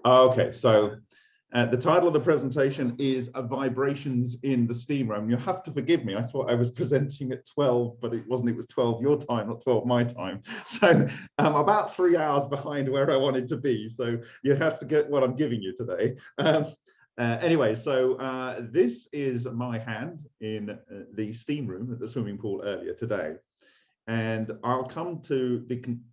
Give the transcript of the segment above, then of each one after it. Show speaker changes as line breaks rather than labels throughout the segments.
Okay, so the title of the presentation is Vibrations in the Steam Room. You have to forgive me. I thought I was presenting at 12, but it wasn't. It was 12 your time, not 12 my time. So I'm about 3 hours behind where I wanted to be. So you have to get what I'm giving you today. Anyway, so this is my hand in the steam room at the swimming pool earlier today. And I'll come to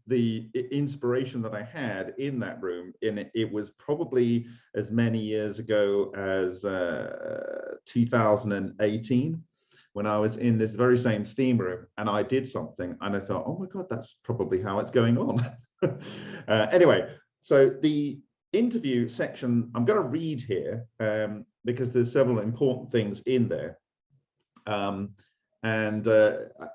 the inspiration that I had in that room. It was probably as many years ago as 2018, when I was in this very same steam room, and I did something, and I thought, oh my God, that's probably how it's going on. Anyway, so the interview section, I'm going to read here because there's several important things in there.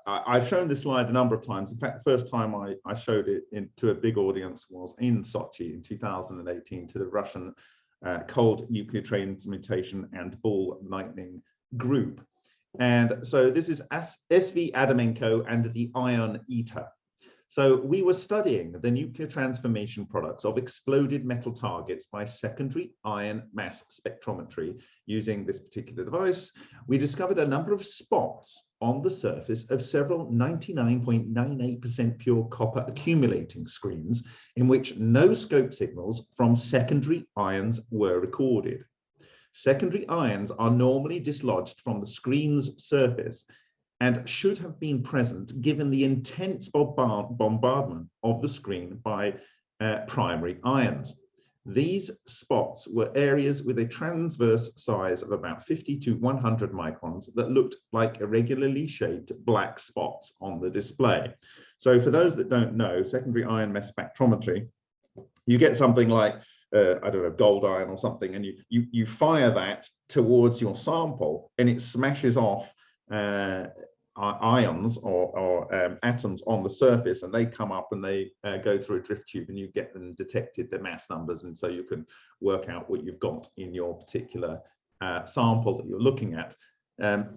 I've shown this slide a number of times. In fact, the first time I showed it to a big audience was in Sochi in 2018 to the Russian Cold Nuclear Transmutation and Ball Lightning group. And so this is SV Adamenko and the Ion Eater. So we were studying the nuclear transformation products of exploded metal targets by secondary ion mass spectrometry. Using this particular device, we discovered a number of spots on the surface of several 99.98% pure copper accumulating screens in which no scope signals from secondary ions were recorded. Secondary ions are normally dislodged from the screen's surface and should have been present given the intense bombardment of the screen by primary ions. These spots were areas with a transverse size of about 50 to 100 microns that looked like irregularly shaped black spots on the display. So for those that don't know, secondary ion mass spectrometry, you get something like, I don't know, gold iron or something, and you fire that towards your sample and it smashes off ions or atoms on the surface, and they come up and they go through a drift tube, and you get them detected, the mass numbers, and so you can work out what you've got in your particular sample that you're looking at.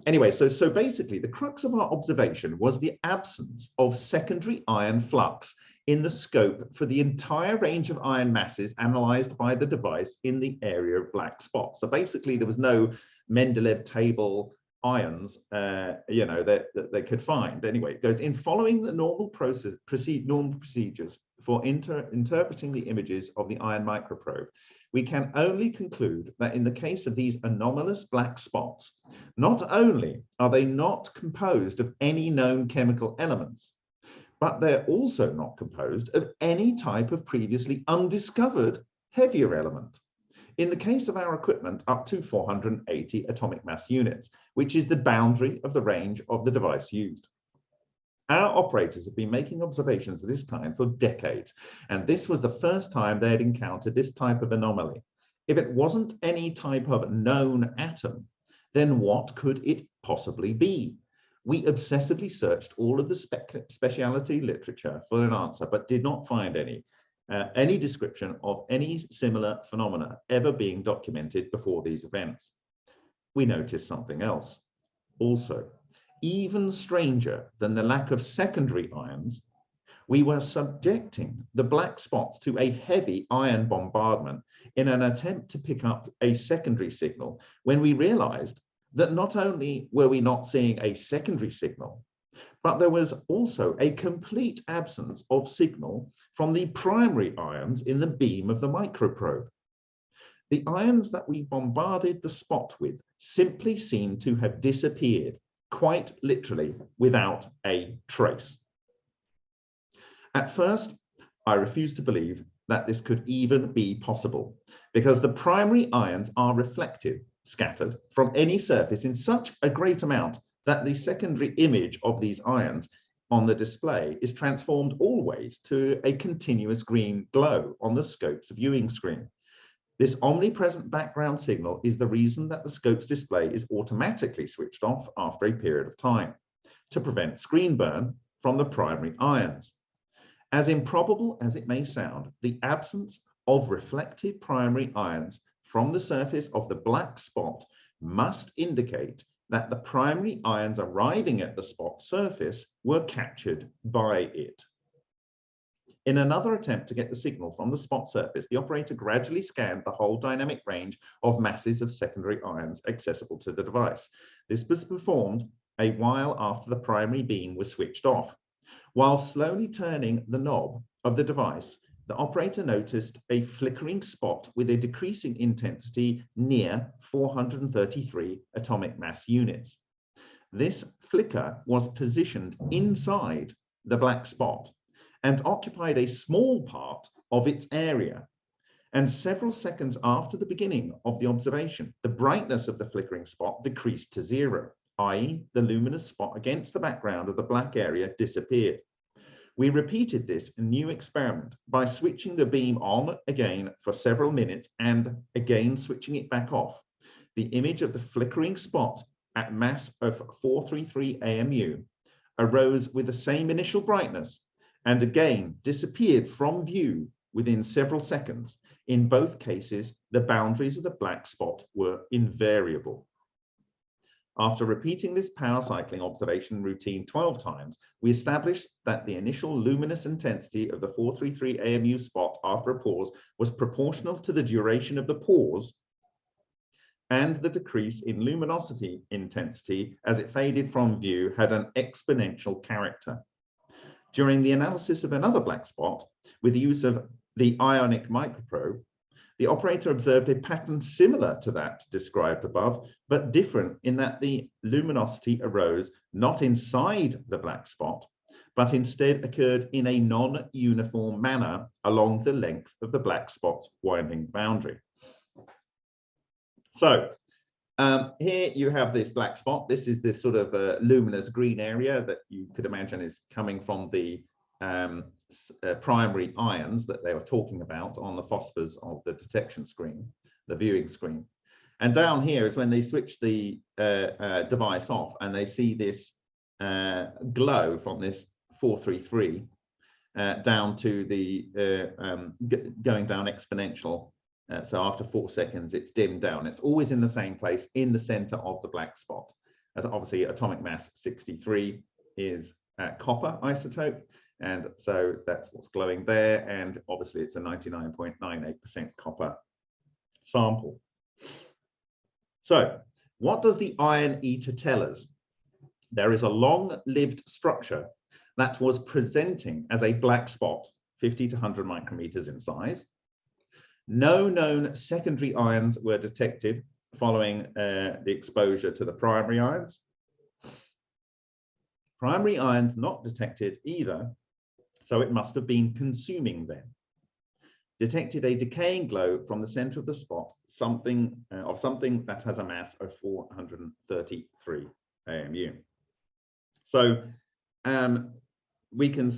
Anyway, so basically the crux of our observation was the absence of secondary ion flux in the scope for the entire range of ion masses analyzed by the device in the area of black spots. So basically there was no Mendeleev table ions, that they could find. Anyway, it goes in following the normal procedures for interpreting the images of the ion microprobe. We can only conclude that in the case of these anomalous black spots, not only are they not composed of any known chemical elements, but they're also not composed of any type of previously undiscovered heavier element. In the case of our equipment, up to 480 atomic mass units, which is the boundary of the range of the device used. Our operators have been making observations of this kind for decades, and this was the first time they had encountered this type of anomaly. If it wasn't any type of known atom, then what could it possibly be? We obsessively searched all of the specialty literature for an answer, but did not find any description of any similar phenomena ever being documented before these events. We noticed something else. Also, even stranger than the lack of secondary ions, we were subjecting the black spots to a heavy ion bombardment in an attempt to pick up a secondary signal, when we realized that not only were we not seeing a secondary signal, but there was also a complete absence of signal from the primary ions in the beam of the microprobe. The ions that we bombarded the spot with simply seemed to have disappeared, quite literally without a trace. At first, I refused to believe that this could even be possible, because the primary ions are reflected, scattered from any surface in such a great amount that the secondary image of these ions on the display is transformed always to a continuous green glow on the scope's viewing screen. This omnipresent background signal is the reason that the scope's display is automatically switched off after a period of time, to prevent screen burn from the primary ions. As improbable as it may sound, the absence of reflected primary ions from the surface of the black spot must indicate that the primary ions arriving at the spot surface were captured by it. In another attempt to get the signal from the spot surface, the operator gradually scanned the whole dynamic range of masses of secondary ions accessible to the device. This was performed a while after the primary beam was switched off. While slowly turning the knob of the device, the operator noticed a flickering spot with a decreasing intensity near 433 atomic mass units. This flicker was positioned inside the black spot and occupied a small part of its area. And several seconds after the beginning of the observation, the brightness of the flickering spot decreased to 0, i.e., the luminous spot against the background of the black area disappeared. We repeated this new experiment by switching the beam on again for several minutes and again switching it back off. The image of the flickering spot at mass of 433 AMU arose with the same initial brightness and again disappeared from view within several seconds. In both cases, the boundaries of the black spot were invariable. After repeating this power cycling observation routine 12 times, we established that the initial luminous intensity of the 433 AMU spot after a pause was proportional to the duration of the pause and the decrease in luminosity intensity as it faded from view had an exponential character. During the analysis of another black spot, with the use of the ionic microprobe, the operator observed a pattern similar to that described above, but different in that the luminosity arose not inside the black spot, but instead occurred in a non-uniform manner along the length of the black spot's winding boundary. So here you have this black spot. This is this sort of luminous green area that you could imagine is coming from the primary ions that they were talking about on the phosphors of the detection screen, the viewing screen. And down here is when they switch the device off and they see this glow from this 433 down to the going down exponential. So after 4 seconds, it's dimmed down. It's always in the same place in the center of the black spot. As obviously atomic mass 63 is copper isotope. And so that's what's glowing there. And obviously it's a 99.98% copper sample. So what does the iron eater tell us? There is a long-lived structure that was presenting as a black spot, 50 to 100 micrometers in size. No known secondary ions were detected following the exposure to the primary ions. Primary ions not detected either, so it must have been consuming them. Detected a decaying glow from the center of the spot, something that has a mass of 433 AMU. So we can,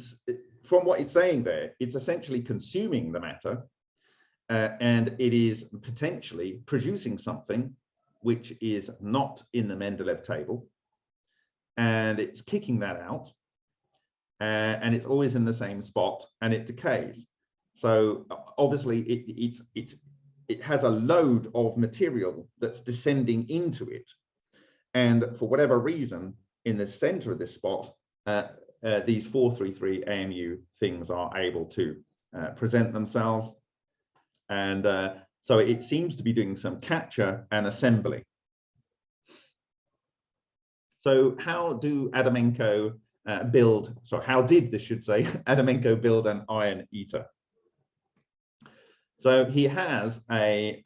from what it's saying there, it's essentially consuming the matter. And it is potentially producing something which is not in the Mendeleev table, and it's kicking that out, and it's always in the same spot, and it decays. So obviously it has a load of material that's descending into it, and for whatever reason, in the center of this spot, these 433 AMU things are able to present themselves. And so it seems to be doing some capture and assembly. So how do Adamenko build, so how did this should say, Adamenko build an iron eater? So he has a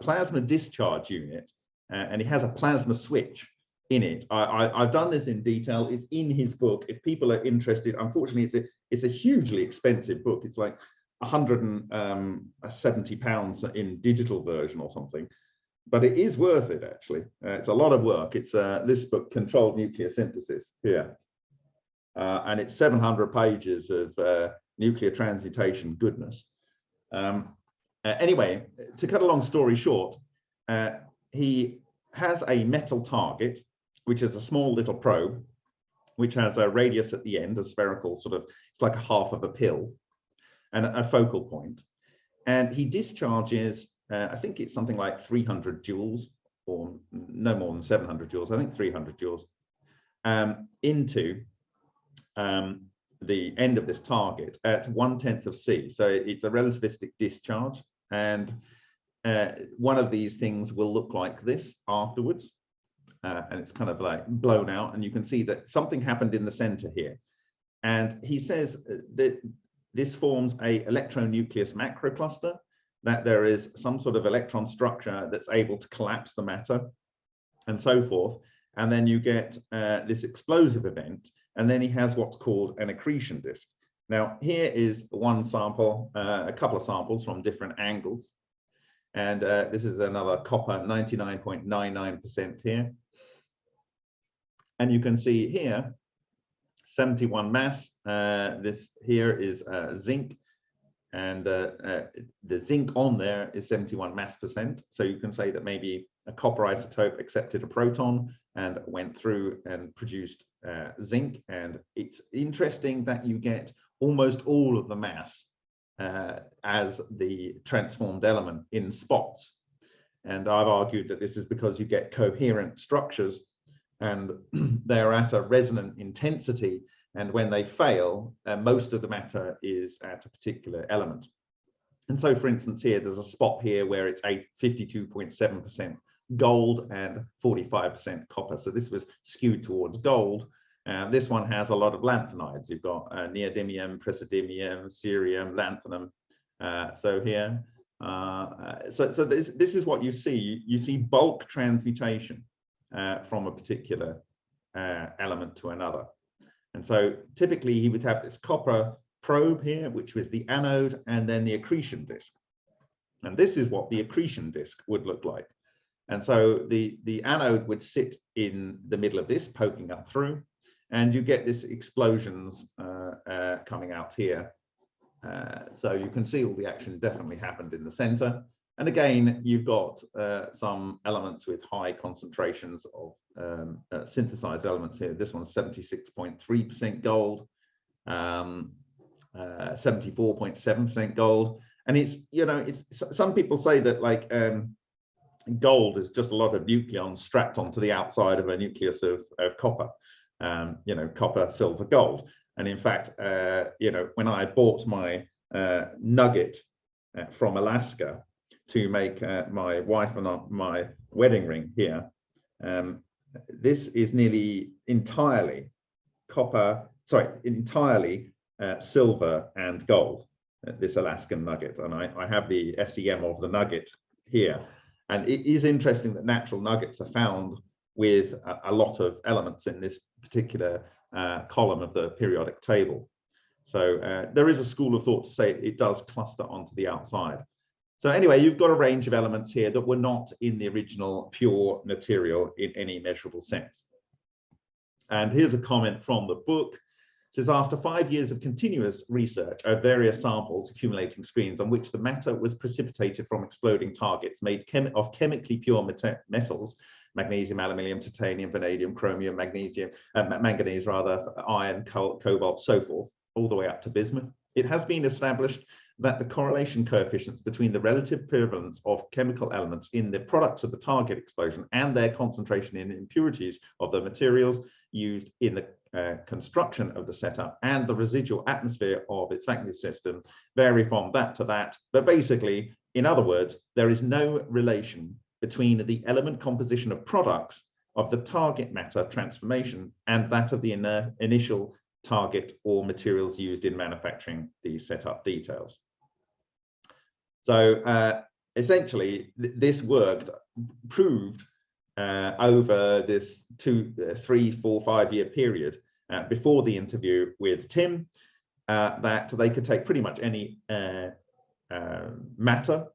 plasma discharge unit and he has a plasma switch in it. I've done this in detail. It's in his book. If people are interested, unfortunately, it's a hugely expensive book. It's like 170 pounds in digital version or something, but it is worth it actually. It's a lot of work. It's this book, Controlled Nuclear Synthesis, here, and it's 700 pages of nuclear transmutation goodness. Anyway, to cut a long story short, he has a metal target, which is a small little probe, which has a radius at the end, a spherical sort of, it's like a half of a pill, and a focal point. And he discharges, I think it's something like 300 joules, or no more than 700 joules, I think 300 joules, into the end of this target at 1/10 of C. So it's a relativistic discharge, and one of these things will look like this afterwards, and it's kind of like blown out, and you can see that something happened in the center here. And he says that this forms a electronucleus macrocluster, that there is some sort of electron structure that's able to collapse the matter and so forth. And then you get this explosive event, and then he has what's called an accretion disk. Now, here is one sample, a couple of samples from different angles. And this is another copper, 99.99% here. And you can see here, 71 mass. This here is zinc, and the zinc on there is 71 mass percent. So you can say that maybe a copper isotope accepted a proton and went through and produced zinc. And it's interesting that you get almost all of the mass as the transformed element in spots. And I've argued that this is because you get coherent structures, and they're at a resonant intensity, and when they fail, most of the matter is at a particular element. And so, for instance, here there's a spot here where it's a 52.7% gold and 45% copper. So this was skewed towards gold. This one has a lot of lanthanides. You've got neodymium, praseodymium, cerium, lanthanum. So here, so this is what you see. You see bulk transmutation from a particular element to another. And so typically he would have this copper probe here, which was the anode, and then the accretion disk. And this is what the accretion disk would look like. And so the anode would sit in the middle of this, poking up through, and you get this explosions coming out here. So you can see all the action definitely happened in the center. And again, you've got some elements with high concentrations of synthesized elements here. This one's 76.3% gold, 74.7% gold. And it's, you know, it's, some people say that like gold is just a lot of nucleons strapped onto the outside of a nucleus of copper, you know, copper, silver, gold. And in fact, you know, when I bought my nugget from Alaska to make my wife and my wedding ring here, this is nearly entirely copper, sorry, entirely silver and gold, this Alaskan nugget. And I have the SEM of the nugget here. And it is interesting that natural nuggets are found with a lot of elements in this particular column of the periodic table. So there is a school of thought to say it does cluster onto the outside. So anyway, you've got a range of elements here that were not in the original pure material in any measurable sense. And here's a comment from the book. It says, after 5 years of continuous research of various samples accumulating screens on which the matter was precipitated from exploding targets made of chemically pure metals, magnesium, aluminium, titanium, vanadium, chromium, magnesium, manganese rather, iron, cobalt, so forth, all the way up to bismuth, it has been established that the correlation coefficients between the relative prevalence of chemical elements in the products of the target explosion and their concentration in impurities of the materials used in the construction of the setup and the residual atmosphere of its vacuum system vary from that to that. But basically, in other words, there is no relation between the element composition of products of the target matter transformation and that of the initial target or materials used in manufacturing the setup details. So essentially, this worked, proved over this 2, 3, 4, 5 year period before the interview with Tim, that they could take pretty much any matter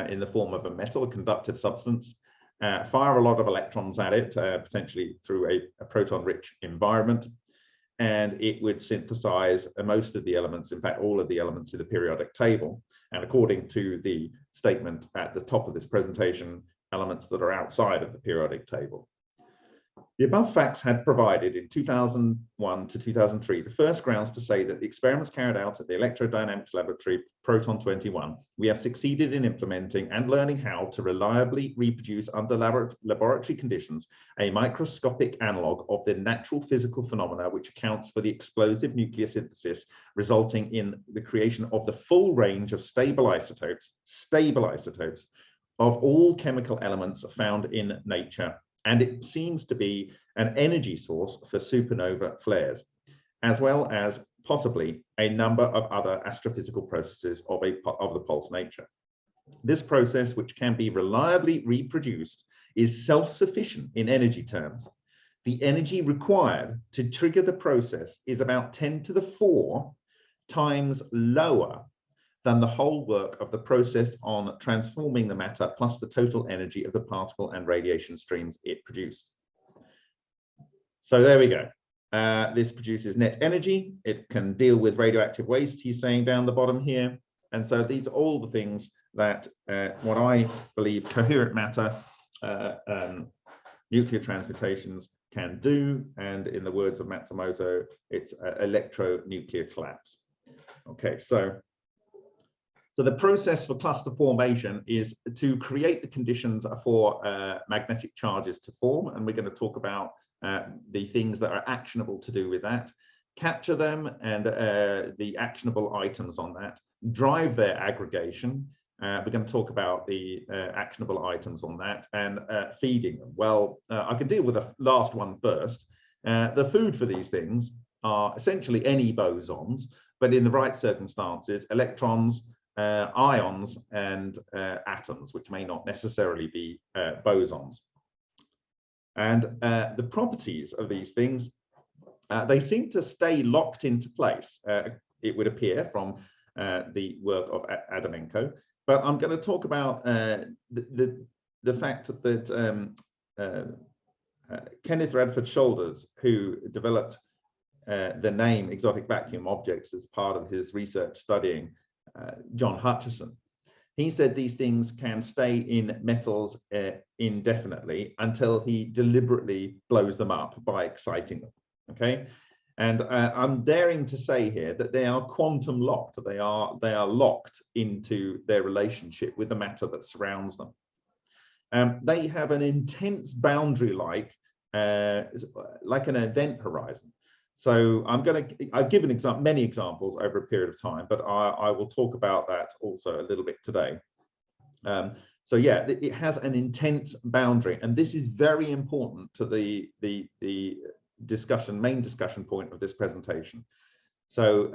in the form of a metal, a conductive substance, fire a lot of electrons at it, potentially through a proton-rich environment, and it would synthesize most of the elements, in fact, all of the elements in the periodic table. And according to the statement at the top of this presentation, elements that are outside of the periodic table. The above facts had provided in 2001 to 2003 the first grounds to say that the experiments carried out at the electrodynamics laboratory Proton 21, we have succeeded in implementing and learning how to reliably reproduce under laboratory conditions a microscopic analog of the natural physical phenomena which accounts for the explosive nuclear synthesis resulting in the creation of the full range of stable isotopes of all chemical elements found in nature. And it seems to be an energy source for supernova flares, as well as possibly a number of other astrophysical processes of the pulse nature. This process, which can be reliably reproduced, is self-sufficient in energy terms. The energy required to trigger the process is about 10 to the 4 times lower than the whole work of the process on transforming the matter plus the total energy of the particle and radiation streams it produced. So there we go. This produces net energy. It can deal with radioactive waste, he's saying down the bottom here. And so these are all the things that what I believe coherent matter, nuclear transmutations can do. And in the words of Matsumoto, it's electronuclear collapse. Okay, so the process for cluster formation is to create the conditions for magnetic charges to form, and we're going to talk about the things that are actionable to do with that, capture them and the actionable items on that, drive their aggregation. We're going to talk about the actionable items on that and feeding them. Well, I can deal with the last one first. The food for these things are essentially any bosons, but in the right circumstances, electrons, ions and atoms, which may not necessarily be bosons. And the properties of these things, they seem to stay locked into place, it would appear from the work of Adamenko. But I'm going to talk about the fact that Kenneth Radford Shoulders, who developed the name exotic vacuum objects as part of his research studying John Hutchison, he said these things can stay in metals indefinitely until he deliberately blows them up by exciting them. Okay, and I'm daring to say here that they are quantum locked. They are locked into their relationship with the matter that surrounds them. They have an intense boundary like an event horizon. So I've given many examples over a period of time, but I will talk about that also a little bit today. So yeah, it has an intense boundary, and this is very important to the main discussion point of this presentation. So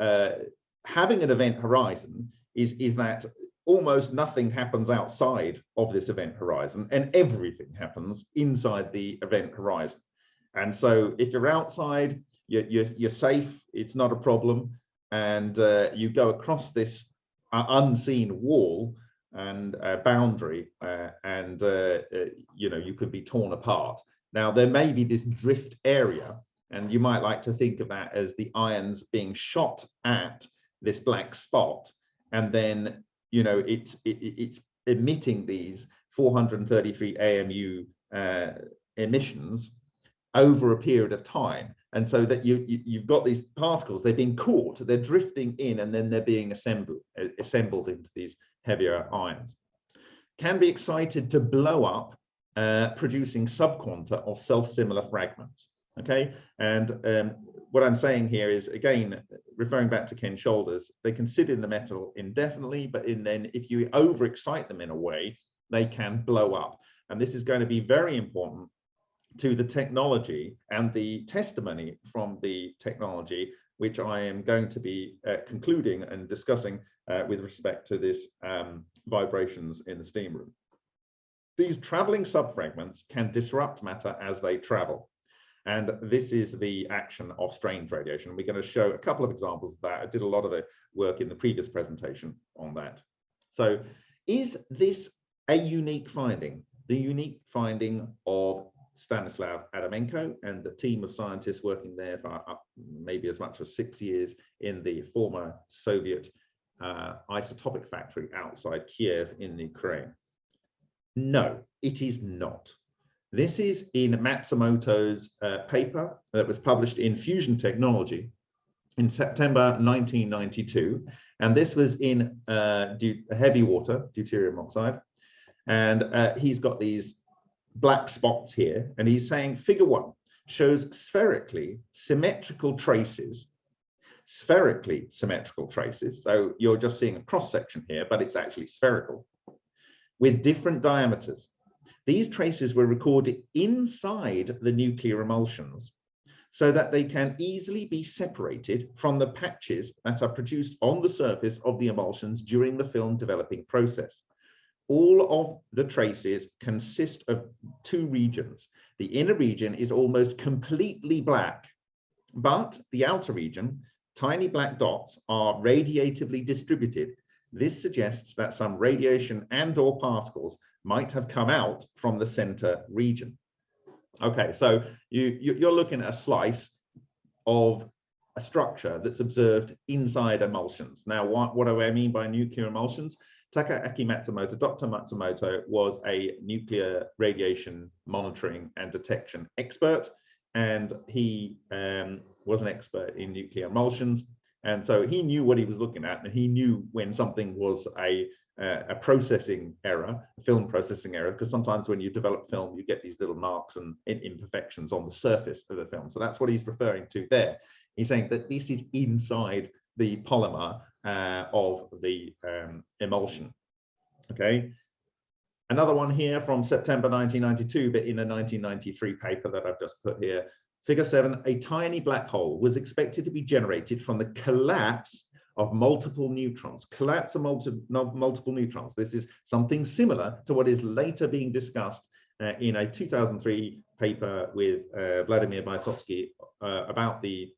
having an event horizon is that almost nothing happens outside of this event horizon, and everything happens inside the event horizon. And so if you're outside, you're safe, it's not a problem, and you go across this unseen wall and boundary, and you could be torn apart. Now there may be this drift area, and you might like to think of that as the ions being shot at this black spot, and then it's emitting these 433 AMU emissions over a period of time. And so that you've got these particles, they're being caught, they're drifting in, and then they're being assembled into these heavier ions. Can be excited to blow up, producing subquanta or self-similar fragments. Okay, and what I'm saying here is, again, referring back to Ken Shoulders, they can sit in the metal indefinitely, but then if you overexcite them in a way, they can blow up. And this is going to be very important to the technology and the testimony from the technology, which I am going to be concluding and discussing with respect to this vibrations in the steam room. These traveling subfragments can disrupt matter as they travel. And this is the action of strange radiation. We're going to show a couple of examples of that. I did a lot of the work in the previous presentation on that. So is this a unique finding? The unique finding of Stanislav Adamenko and the team of scientists working there for maybe as much as 6 years in the former Soviet isotopic factory outside Kiev in Ukraine? No, it is not. This is in Matsumoto's paper that was published in Fusion Technology in September 1992. And this was in heavy water, deuterium oxide. And he's got these black spots here. And he's saying figure 1 shows spherically symmetrical traces. Spherically symmetrical traces. So you're just seeing a cross section here, but it's actually spherical with different diameters. These traces were recorded inside the nuclear emulsions so that they can easily be separated from the patches that are produced on the surface of the emulsions during the film developing process. All of the traces consist of 2 regions. The inner region is almost completely black, but the outer region, tiny black dots, are radiatively distributed. This suggests that some radiation and/or particles might have come out from the center region. Okay, so you're looking at a slice of a structure that's observed inside emulsions. Now, what do I mean by nuclear emulsions? Takaaki Matsumoto, Dr. Matsumoto was a nuclear radiation monitoring and detection expert, and he was an expert in nuclear emulsions. And so he knew what he was looking at, and he knew when something was a processing error, a film processing error, because sometimes when you develop film, you get these little marks and imperfections on the surface of the film. So that's what he's referring to there. He's saying that this is inside the polymer of the emulsion. Okay. Another one here from September 1992, but in a 1993 paper that I've just put here. Figure 7, a tiny black hole was expected to be generated from the collapse of multiple neutrons. Collapse of multiple neutrons. This is something similar to what is later being discussed in a 2003 paper with Vladimir Vysotsky about the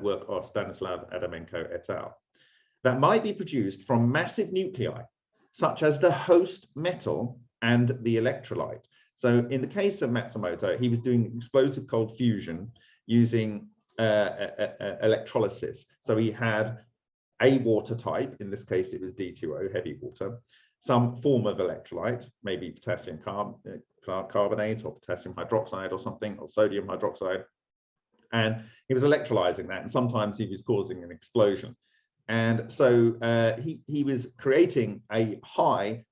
work of Stanislav Adamenko et al. That might be produced from massive nuclei, such as the host metal and the electrolyte. So in the case of Matsumoto, he was doing explosive cold fusion using electrolysis. So he had a water type, in this case it was D2O, heavy water, some form of electrolyte, maybe potassium carbonate or potassium hydroxide or something, or sodium hydroxide. And he was electrolyzing that, and sometimes he was causing an explosion. And so he was creating a high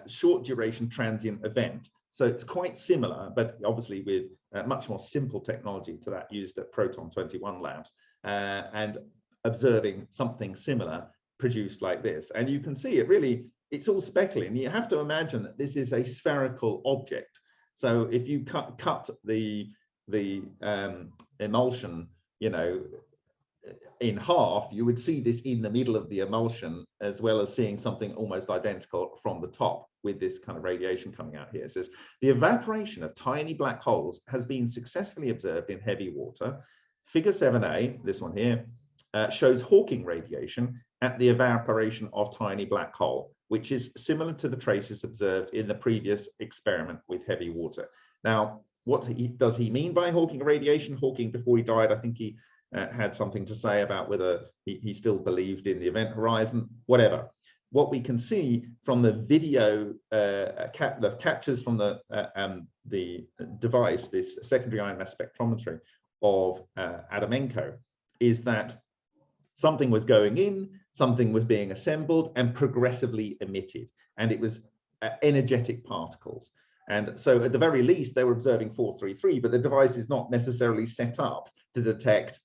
short duration transient event. So it's quite similar, but obviously with much more simple technology to that used at Proton 21 labs, and observing something similar produced like this. And you can see it really, it's all speckly, and you have to imagine that this is a spherical object. So if you cut the emulsion, you know, in half, you would see this in the middle of the emulsion, as well as seeing something almost identical from the top with this kind of radiation coming out here. It says, the evaporation of tiny black holes has been successfully observed in heavy water. Figure 7a, this one here, shows Hawking radiation at the evaporation of tiny black hole, which is similar to the traces observed in the previous experiment with heavy water. Now, what does he mean by Hawking radiation? Hawking, before he died, I think he had something to say about whether he still believed in the event horizon, whatever. What we can see from the video, the captures from the device, this secondary ion mass spectrometry of Adamenko, is that something was going in, something was being assembled and progressively emitted, and it was energetic particles. And so at the very least, they were observing 433, but the device is not necessarily set up to detect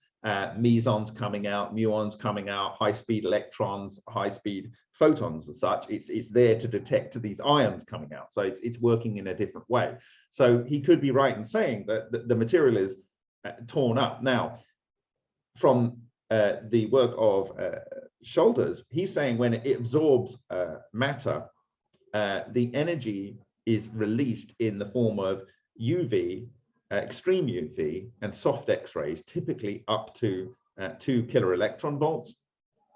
mesons coming out, muons coming out, high-speed electrons, high-speed photons and such. It's there to detect these ions coming out. So it's working in a different way. So he could be right in saying that the material is torn up. Now, from the work of Shoulders, he's saying when it absorbs matter, the energy is released in the form of UV, extreme UV, and soft X-rays, typically up to 2 kilo electron volts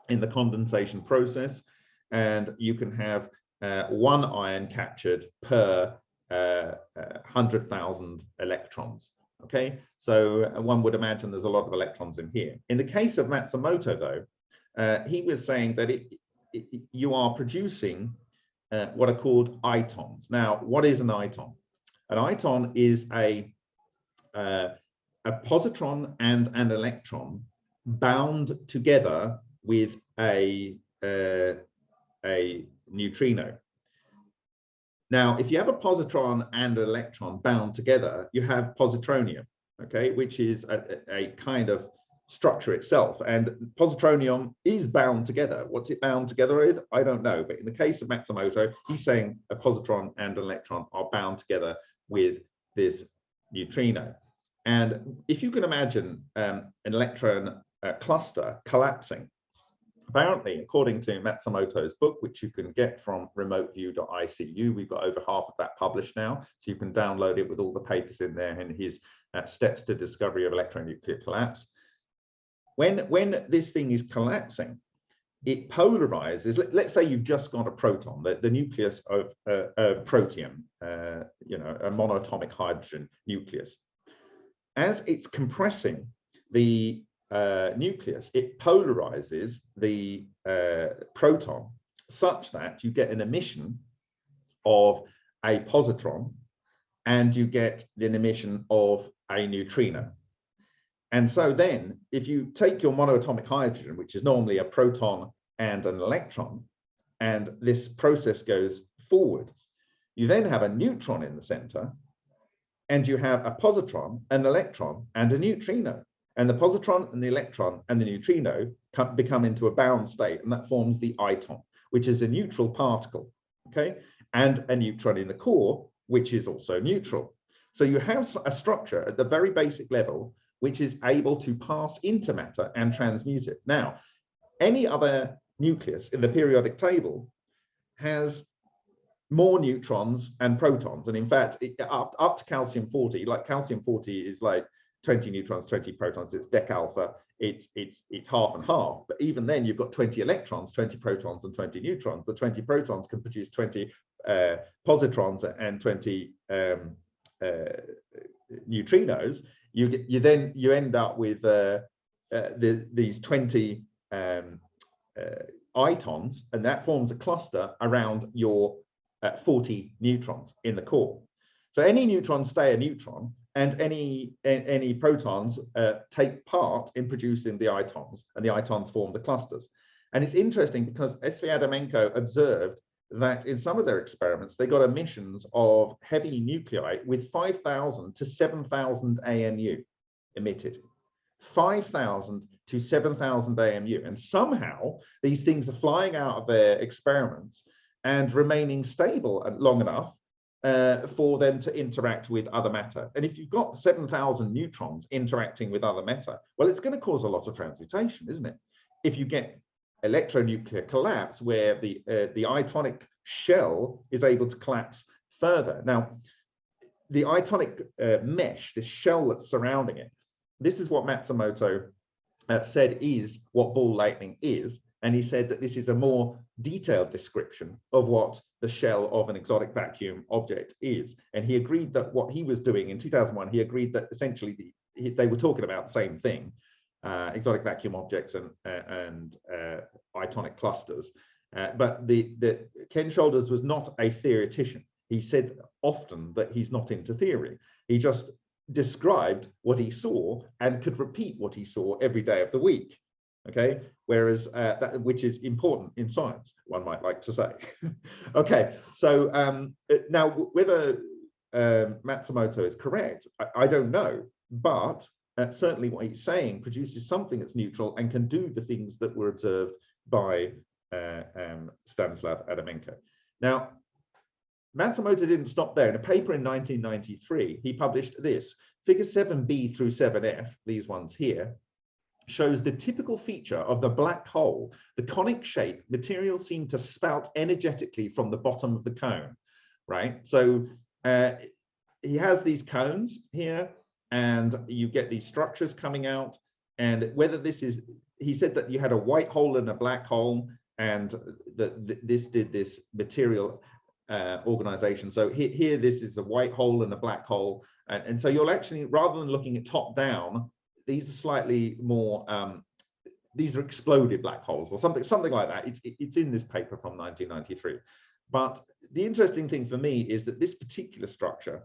in the condensation process. And you can have 1 ion captured per 100,000 electrons. Okay, so one would imagine there's a lot of electrons in here. In the case of Matsumoto, though, he was saying that you are producing what are called itons. Now, what is an iton? An iton is a positron and an electron bound together with a neutrino. Now, if you have a positron and an electron bound together, you have positronium, okay, which is a kind of structure itself. And positronium is bound together. What's it bound together with? I don't know. But in the case of Matsumoto, he's saying a positron and an electron are bound together with this neutrino. And if you can imagine an electron cluster collapsing, apparently, according to Matsumoto's book, which you can get from remoteview.icu, we've got over half of that published now, so you can download it with all the papers in there and his steps to discovery of electronuclear collapse. When this thing is collapsing, it polarizes. Let's say you've just got a proton, the nucleus of a protein, you know, a monatomic hydrogen nucleus. As it's compressing the nucleus, it polarizes the proton such that you get an emission of a positron and you get an emission of a neutrino. And so then if you take your monoatomic hydrogen, which is normally a proton and an electron, and this process goes forward, you then have a neutron in the center, and you have a positron, an electron, and a neutrino. And the positron and the electron and the neutrino become into a bound state, and that forms the iton, which is a neutral particle, okay? And a neutron in the core, which is also neutral. So you have a structure at the very basic level, which is able to pass into matter and transmute it. Now, any other nucleus in the periodic table has more neutrons and protons. And in fact, up to calcium 40, like calcium 40 is like 20 neutrons, 20 protons, it's dec alpha, it's half and half. But even then, you've got 20 electrons, 20 protons, and 20 neutrons. The 20 protons can produce 20 positrons and 20 neutrinos. You end up with these 20 itons, and that forms a cluster around your 40 neutrons in the core. So any neutrons stay a neutron, and any protons take part in producing the itons, and the itons form the clusters. And it's interesting because S.V. Adamenko observed that in some of their experiments, they got emissions of heavy nuclei with 5,000 to 7,000 AMU emitted. 5,000 to 7,000 AMU. And somehow these things are flying out of their experiments and remaining stable long enough for them to interact with other matter. And if you've got 7,000 neutrons interacting with other matter, well, it's going to cause a lot of transmutation, isn't it? If you get electronuclear collapse where the itonic shell is able to collapse further. Now, the itonic mesh, this shell that's surrounding it, this is what Matsumoto said is what ball lightning is. And he said that this is a more detailed description of what the shell of an exotic vacuum object is. And he agreed that what he was doing in 2001, he agreed that essentially they were talking about the same thing, exotic vacuum objects and itonic clusters. But Ken Shoulders was not a theoretician. He said often that he's not into theory. He just described what he saw and could repeat what he saw every day of the week. Okay, whereas which is important in science, one might like to say. Okay, so now whether Matsumoto is correct, I don't know, but certainly what he's saying produces something that's neutral and can do the things that were observed by Stanislav Adamenko. Now, Matsumoto didn't stop there. In a paper in 1993, he published this. Figure 7b through 7f, these ones here, shows the typical feature of the black hole. The conic shape, materials seem to spout energetically from the bottom of the cone, right? So he has these cones here, and you get these structures coming out. And whether this is, he said that you had a white hole and a black hole, and this did this material organization. So here, this is a white hole and a black hole. And so you'll actually, rather than looking at top down, these are slightly more, these are exploded black holes or something like that. It's in this paper from 1993. But the interesting thing for me is that this particular structure,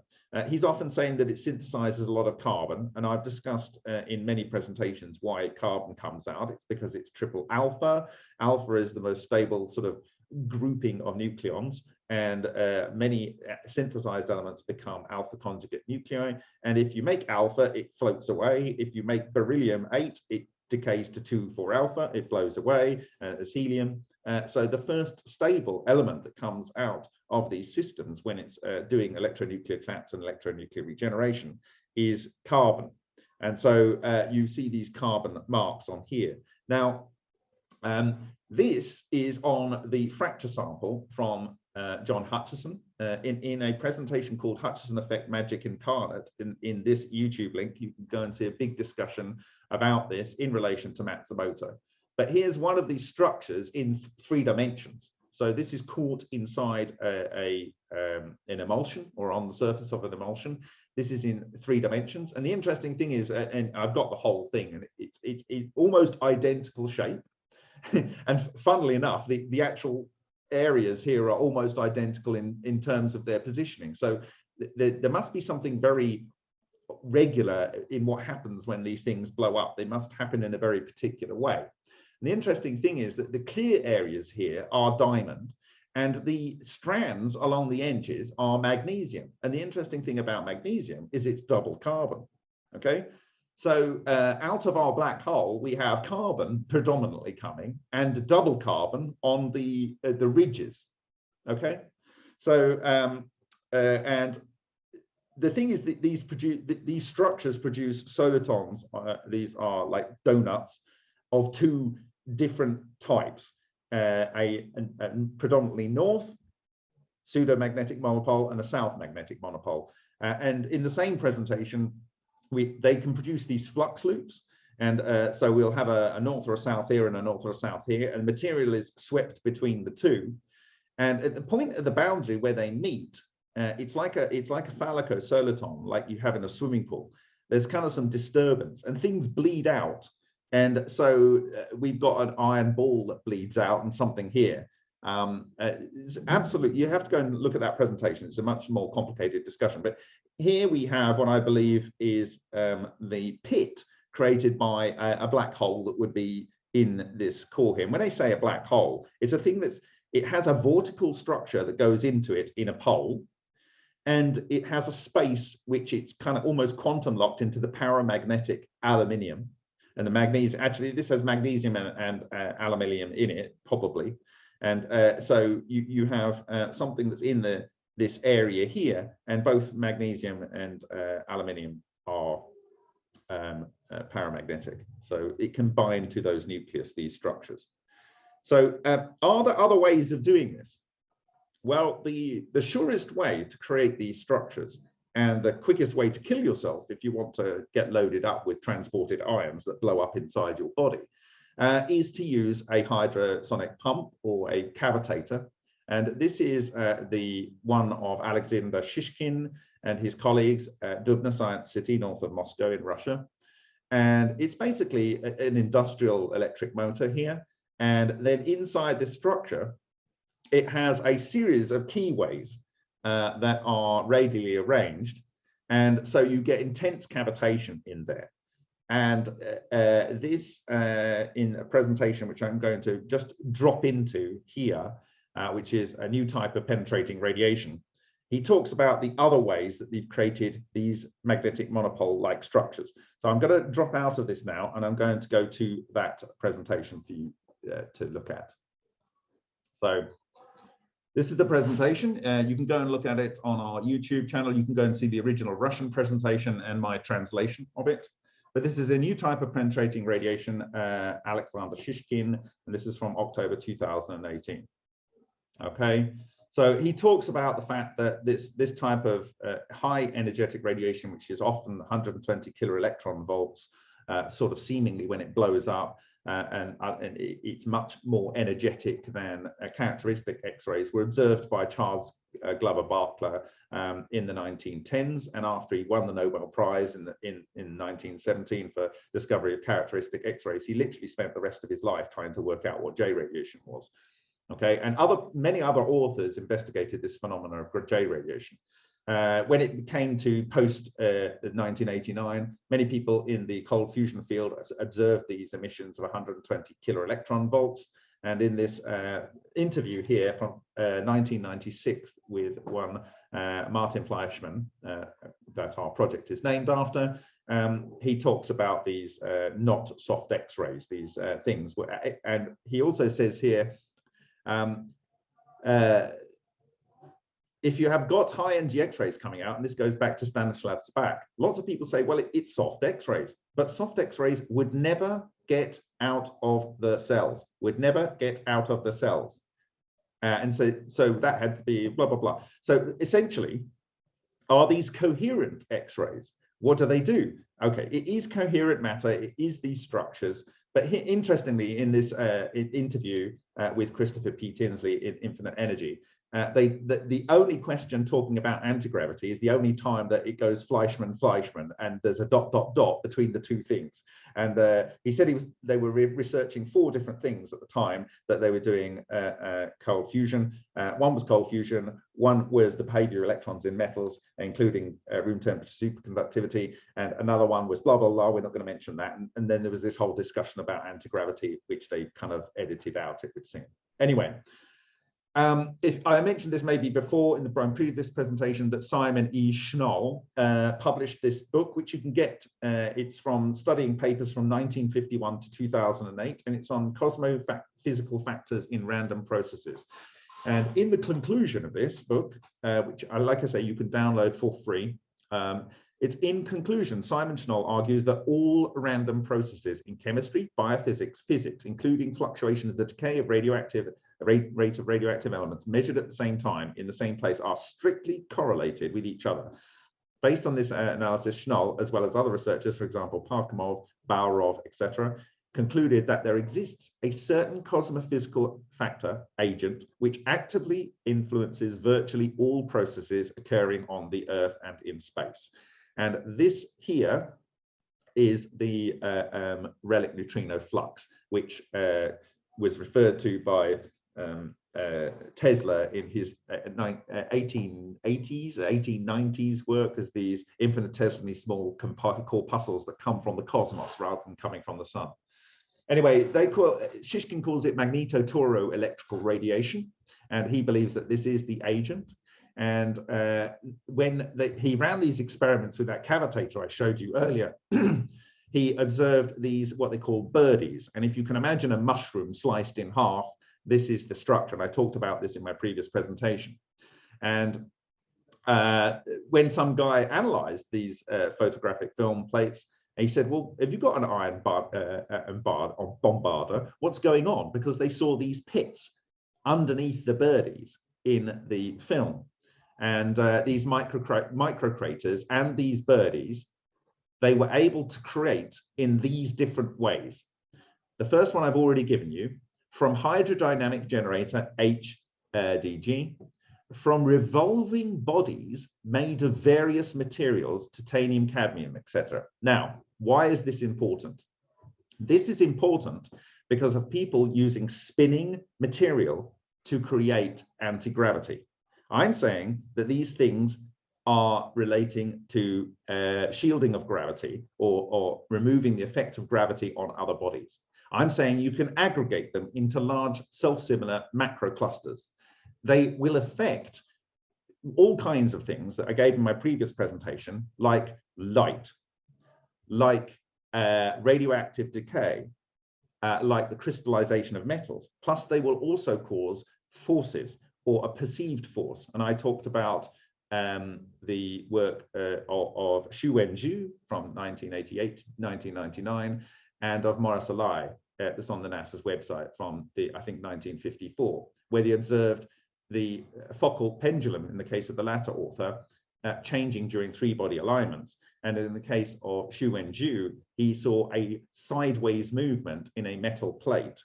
he's often saying that it synthesizes a lot of carbon, and I've discussed in many presentations why carbon comes out. It's because it's triple alpha. Alpha is the most stable sort of grouping of nucleons, and many synthesized elements become alpha conjugate nuclei. And if you make alpha, it floats away. If you make beryllium 8, it decays to 2,4 alpha, it blows away as helium. So the first stable element that comes out of these systems when it's doing electronuclear collapse and electronuclear regeneration is carbon. And so you see these carbon marks on here. Now, this is on the fracture sample from John Hutchison in a presentation called Hutchison Effect Magic Incarnate. In this YouTube link, you can go and see a big discussion about this in relation to Matsumoto. But here's one of these structures in 3 dimensions. So this is caught inside an emulsion, or on the surface of an emulsion. This is in 3 dimensions. And the interesting thing is, and I've got the whole thing, and it's almost identical shape. And funnily enough, the actual areas here are almost identical in terms of their positioning. So there must be something very regular in what happens when these things blow up. They must happen in a very particular way. And the interesting thing is that the clear areas here are diamond, and the strands along the edges are magnesium. And the interesting thing about magnesium is it's double carbon. Okay, so out of our black hole, we have carbon predominantly coming and double carbon on the ridges. Okay, so and the thing is that these structures produce solitons. These are like donuts of 2 different types, a predominantly north pseudomagnetic monopole and a south magnetic monopole. And in the same presentation, they can produce these flux loops. And so we'll have a north or a south here and a north or a south here, and material is swept between the 2. And at the point at the boundary where they meet, it's like a phallico-soliton, like you have in a swimming pool. There's kind of some disturbance and things bleed out. And so we've got an iron ball that bleeds out and something here. It's absolutely, you have to go and look at that presentation. It's a much more complicated discussion. But here we have what I believe is the pit created by a black hole that would be in this core here. And when I say a black hole, it's a thing it has a vortical structure that goes into it in a pole. And it has a space which it's kind of almost quantum locked into the paramagnetic aluminium. And the magnesium, actually, this has magnesium and aluminium in it, probably. And so you have something that's in this area here, and both magnesium and aluminium are paramagnetic. So it can bind to those nucleus, these structures. So are there other ways of doing this? Well, the surest way to create these structures, and the quickest way to kill yourself if you want to get loaded up with transported ions that blow up inside your body, is to use a hydrosonic pump or a cavitator. And this is the one of Alexander Shishkin and his colleagues at Dubna Science City, north of Moscow in Russia. And it's basically an industrial electric motor here. And then inside this structure, it has a series of keyways that are radially arranged. And so you get intense cavitation in there. And this, in a presentation, which I'm going to just drop into here, which is a new type of penetrating radiation, he talks about the other ways that they've created these magnetic monopole-like structures. So I'm going to drop out of this now, and I'm going to go to that presentation for you to look at. So this is the presentation. You can go and look at it on our YouTube channel. You can go and see the original Russian presentation and my translation of it. But this is a new type of penetrating radiation, Alexander Shishkin, and this is from October 2018. Okay, so he talks about the fact that this type of high energetic radiation, which is often 120 kiloelectron volts, sort of seemingly when it blows up, and it's much more energetic than characteristic X-rays, were observed by Charles Glover Barkla in the 1910s, and after he won the Nobel Prize in 1917 for discovery of characteristic X-rays, he literally spent the rest of his life trying to work out what J radiation was. Okay, and many other authors investigated this phenomenon of J radiation. When it came to post 1989, many people in the cold fusion field observed these emissions of 120 kilo electron volts. And in this interview here from 1996 with one Martin Fleischmann, that our project is named after, he talks about these not soft X-rays, these things. And he also says here, if you have got high energy X-rays coming out, and this goes back to Stanislav Spack, lots of people say, well, it's soft X-rays, but soft X-rays would never get out of the cells, and so that had to be blah, blah, blah. So essentially, are these coherent X-rays? What do they do? Okay, it is coherent matter, it is these structures, but interestingly, in this interview with Christopher P. Tinsley in Infinite Energy, the only question talking about anti-gravity is the only time that it goes Fleischmann, and there's a ... between the two things. And he said they were researching 4 different things at the time that they were doing cold fusion. One was cold fusion, one was the behavior of electrons in metals, including room temperature superconductivity, and another one was blah, blah, blah, we're not going to mention that. And then there was this whole discussion about anti-gravity, which they kind of edited out, it would seem. Anyway, if I mentioned this maybe before in the previous presentation, that Simon E. Schnoll published this book, which you can get. It's from studying papers from 1951 to 2008, and it's on physical factors in random processes. And in the conclusion of this book, which, like I say, you can download for free, it's in conclusion, Simon Schnoll argues that all random processes in chemistry, biophysics, physics, including fluctuation of the decay of rate of radioactive elements measured at the same time in the same place, are strictly correlated with each other. Based on this analysis, Schnoll, as well as other researchers, for example, Parkhomov, Baurov, etc., concluded that there exists a certain cosmophysical factor, agent, which actively influences virtually all processes occurring on the Earth and in space. And this here is the relic neutrino flux, which was referred to by Tesla in his 1880s, 1890s work as these infinitesimally small corpuscles that come from the cosmos rather than coming from the sun. Anyway, Shishkin calls it magneto-toro electrical radiation, and he believes that this is the agent. And when he ran these experiments with that cavitator I showed you earlier, he observed these, what they call birdies. And if you can imagine a mushroom sliced in half, this is the structure. And I talked about this in my previous presentation. And when some guy analyzed these photographic film plates, he said, well, have you got an iron bombarder? What's going on? Because they saw these pits underneath the birdies in the film. And these micro craters and these birdies, they were able to create in these different ways. The first one I've already given you, from hydrodynamic generator HDG, from revolving bodies made of various materials, titanium, cadmium, etc. Now, why is this important? This is important because of people using spinning material to create anti-gravity. I'm saying that these things are relating to shielding of gravity or removing the effect of gravity on other bodies. I'm saying you can aggregate them into large self-similar macro clusters. They will affect all kinds of things that I gave in my previous presentation, like light, like radioactive decay, like the crystallization of metals. Plus, they will also cause forces or a perceived force. And I talked about the work of Xu Wenju from 1988 to 1999, and of Maurice Allais, that's on the NASA's website from I think 1954, where they observed the focal pendulum, in the case of the latter author, changing during 3-body alignments. And in the case of Xu Wenju, he saw a sideways movement in a metal plate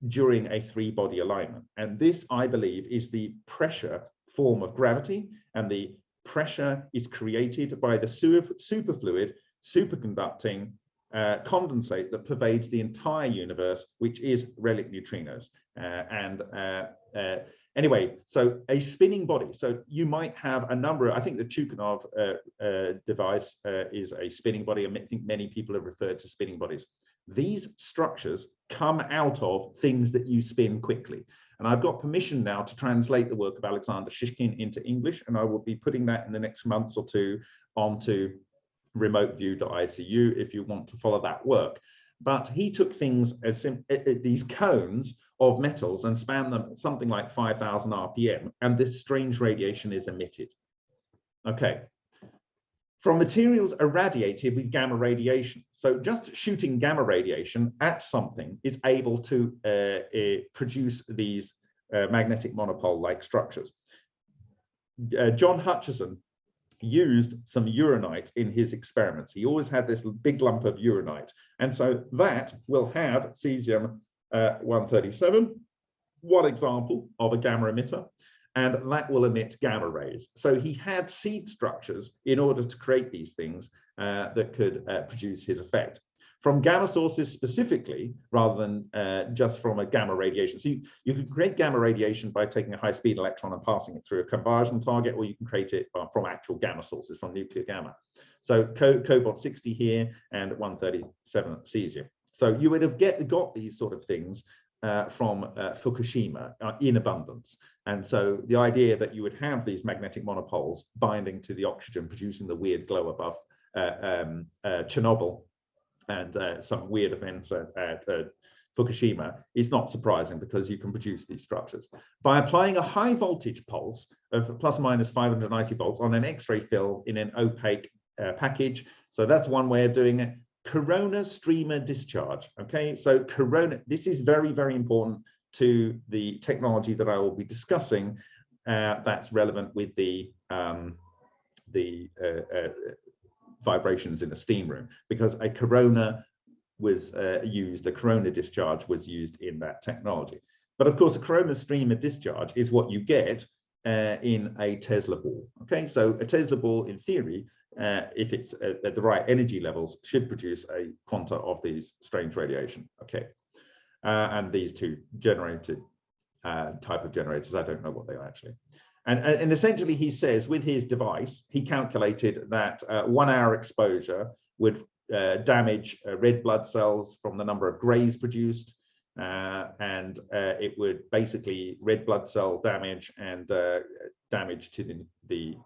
during a 3-body alignment. And this, I believe, is the pressure form of gravity, and the pressure is created by the superfluid, superconducting condensate that pervades the entire universe, which is relic neutrinos. Anyway, so a spinning body. So you might have a number. I think the Tuchanov device is a spinning body. I think many people have referred to spinning bodies. These structures come out of things that you spin quickly. And I've got permission now to translate the work of Alexander Shishkin into English, and I will be putting that in the next months or two onto remoteview.icu if you want to follow that work. But he took things as these cones of metals and span them something like 5,000 RPM, and this strange radiation is emitted. Okay. From materials irradiated with gamma radiation. So just shooting gamma radiation at something is able to produce these magnetic monopole-like structures. John Hutchison used some uranite in his experiments. He always had this big lump of uranite. And so that will have cesium-137, one example of a gamma emitter, and that will emit gamma rays. So he had seed structures in order to create these things that could produce his effect. From gamma sources specifically, rather than just from a gamma radiation. So you can create gamma radiation by taking a high-speed electron and passing it through a conversion target, or you can create it from actual gamma sources, from nuclear gamma. So cobalt-60 here and 137 cesium. So you would have got these sort of things from Fukushima in abundance. And so the idea that you would have these magnetic monopoles binding to the oxygen, producing the weird glow above Chernobyl, and some weird events at Fukushima is not surprising, because you can produce these structures. By applying a high voltage pulse of plus or minus 590 volts on an X-ray film in an opaque package. So that's one way of doing it. Corona streamer discharge. Okay, so corona, this is very, very important to the technology that I will be discussing that's relevant with the vibrations in a steam room, because a corona was used, a corona discharge was used in that technology. But of course, a corona streamer discharge is what you get in a Tesla ball. Okay, so a Tesla ball, in theory, if it's at the right energy levels, should produce a quanta of these strange radiation. Okay, and these two generated type of generators, I don't know what they are actually. And essentially, he says with his device, he calculated that 1 hour exposure would damage red blood cells from the number of grays produced, and it would basically red blood cell damage and damage to the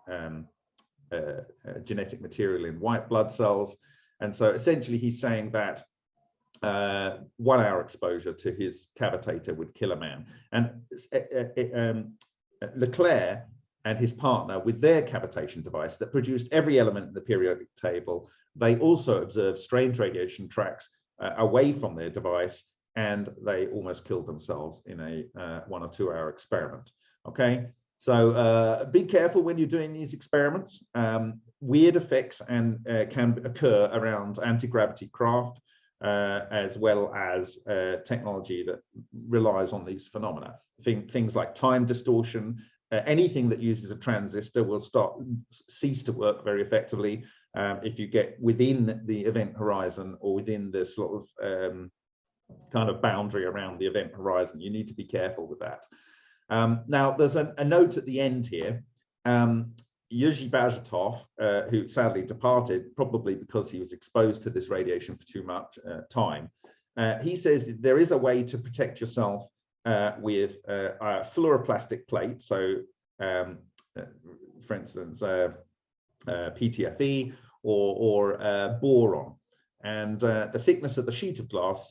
genetic material in white blood cells. And so essentially, he's saying that 1 hour exposure to his cavitator would kill a man. And Leclerc and his partner, with their cavitation device that produced every element in the periodic table, they also observed strange radiation tracks away from their device, and they almost killed themselves in a 1 or 2 hour experiment. Okay, so be careful when you're doing these experiments. Weird effects can occur around anti-gravity craft, as well as technology that relies on these phenomena. Things like time distortion, anything that uses a transistor will cease to work very effectively if you get within the event horizon, or within the sort of kind of boundary around the event horizon. You need to be careful with that. Now, there's a note at the end here. Yuji Bazhatov, who sadly departed, probably because he was exposed to this radiation for too much time, he says that there is a way to protect yourself with a fluoroplastic plate. So, for instance, PTFE or boron. And the thickness of the sheet of glass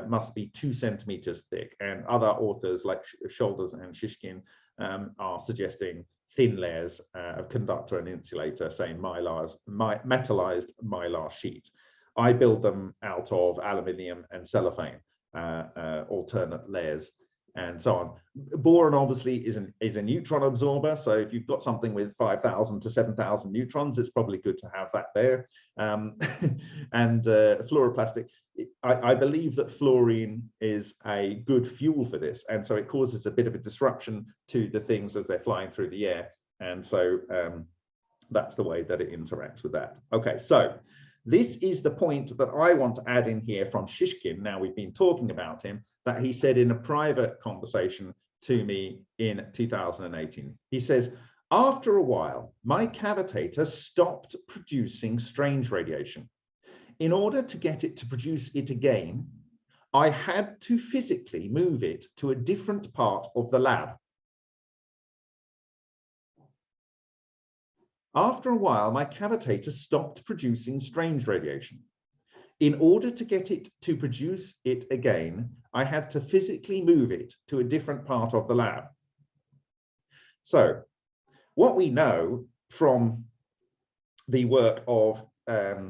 must be 2 centimeters thick. And other authors like Shoulders and Shishkin are suggesting thin layers of conductor and insulator, saying metallized mylar sheet. I build them out of aluminium and cellophane, alternate layers, and so on. Boron obviously is a neutron absorber, so if you've got something with 5,000 to 7,000 neutrons, it's probably good to have that there. And fluoroplastic, I believe that fluorine is a good fuel for this, and so it causes a bit of a disruption to the things as they're flying through the air, and so that's the way that it interacts with that. Okay, so This is the point that I want to add in here from Shishkin. Now we've been talking about him, that he said in a private conversation to me in 2018. He says, after a while, my cavitator stopped producing strange radiation. In order to get it to produce it again, I had to physically move it to a different part of the lab. After a while, my cavitator stopped producing strange radiation. In order to get it to produce it again, I had to physically move it to a different part of the lab. So what we know from the work of SV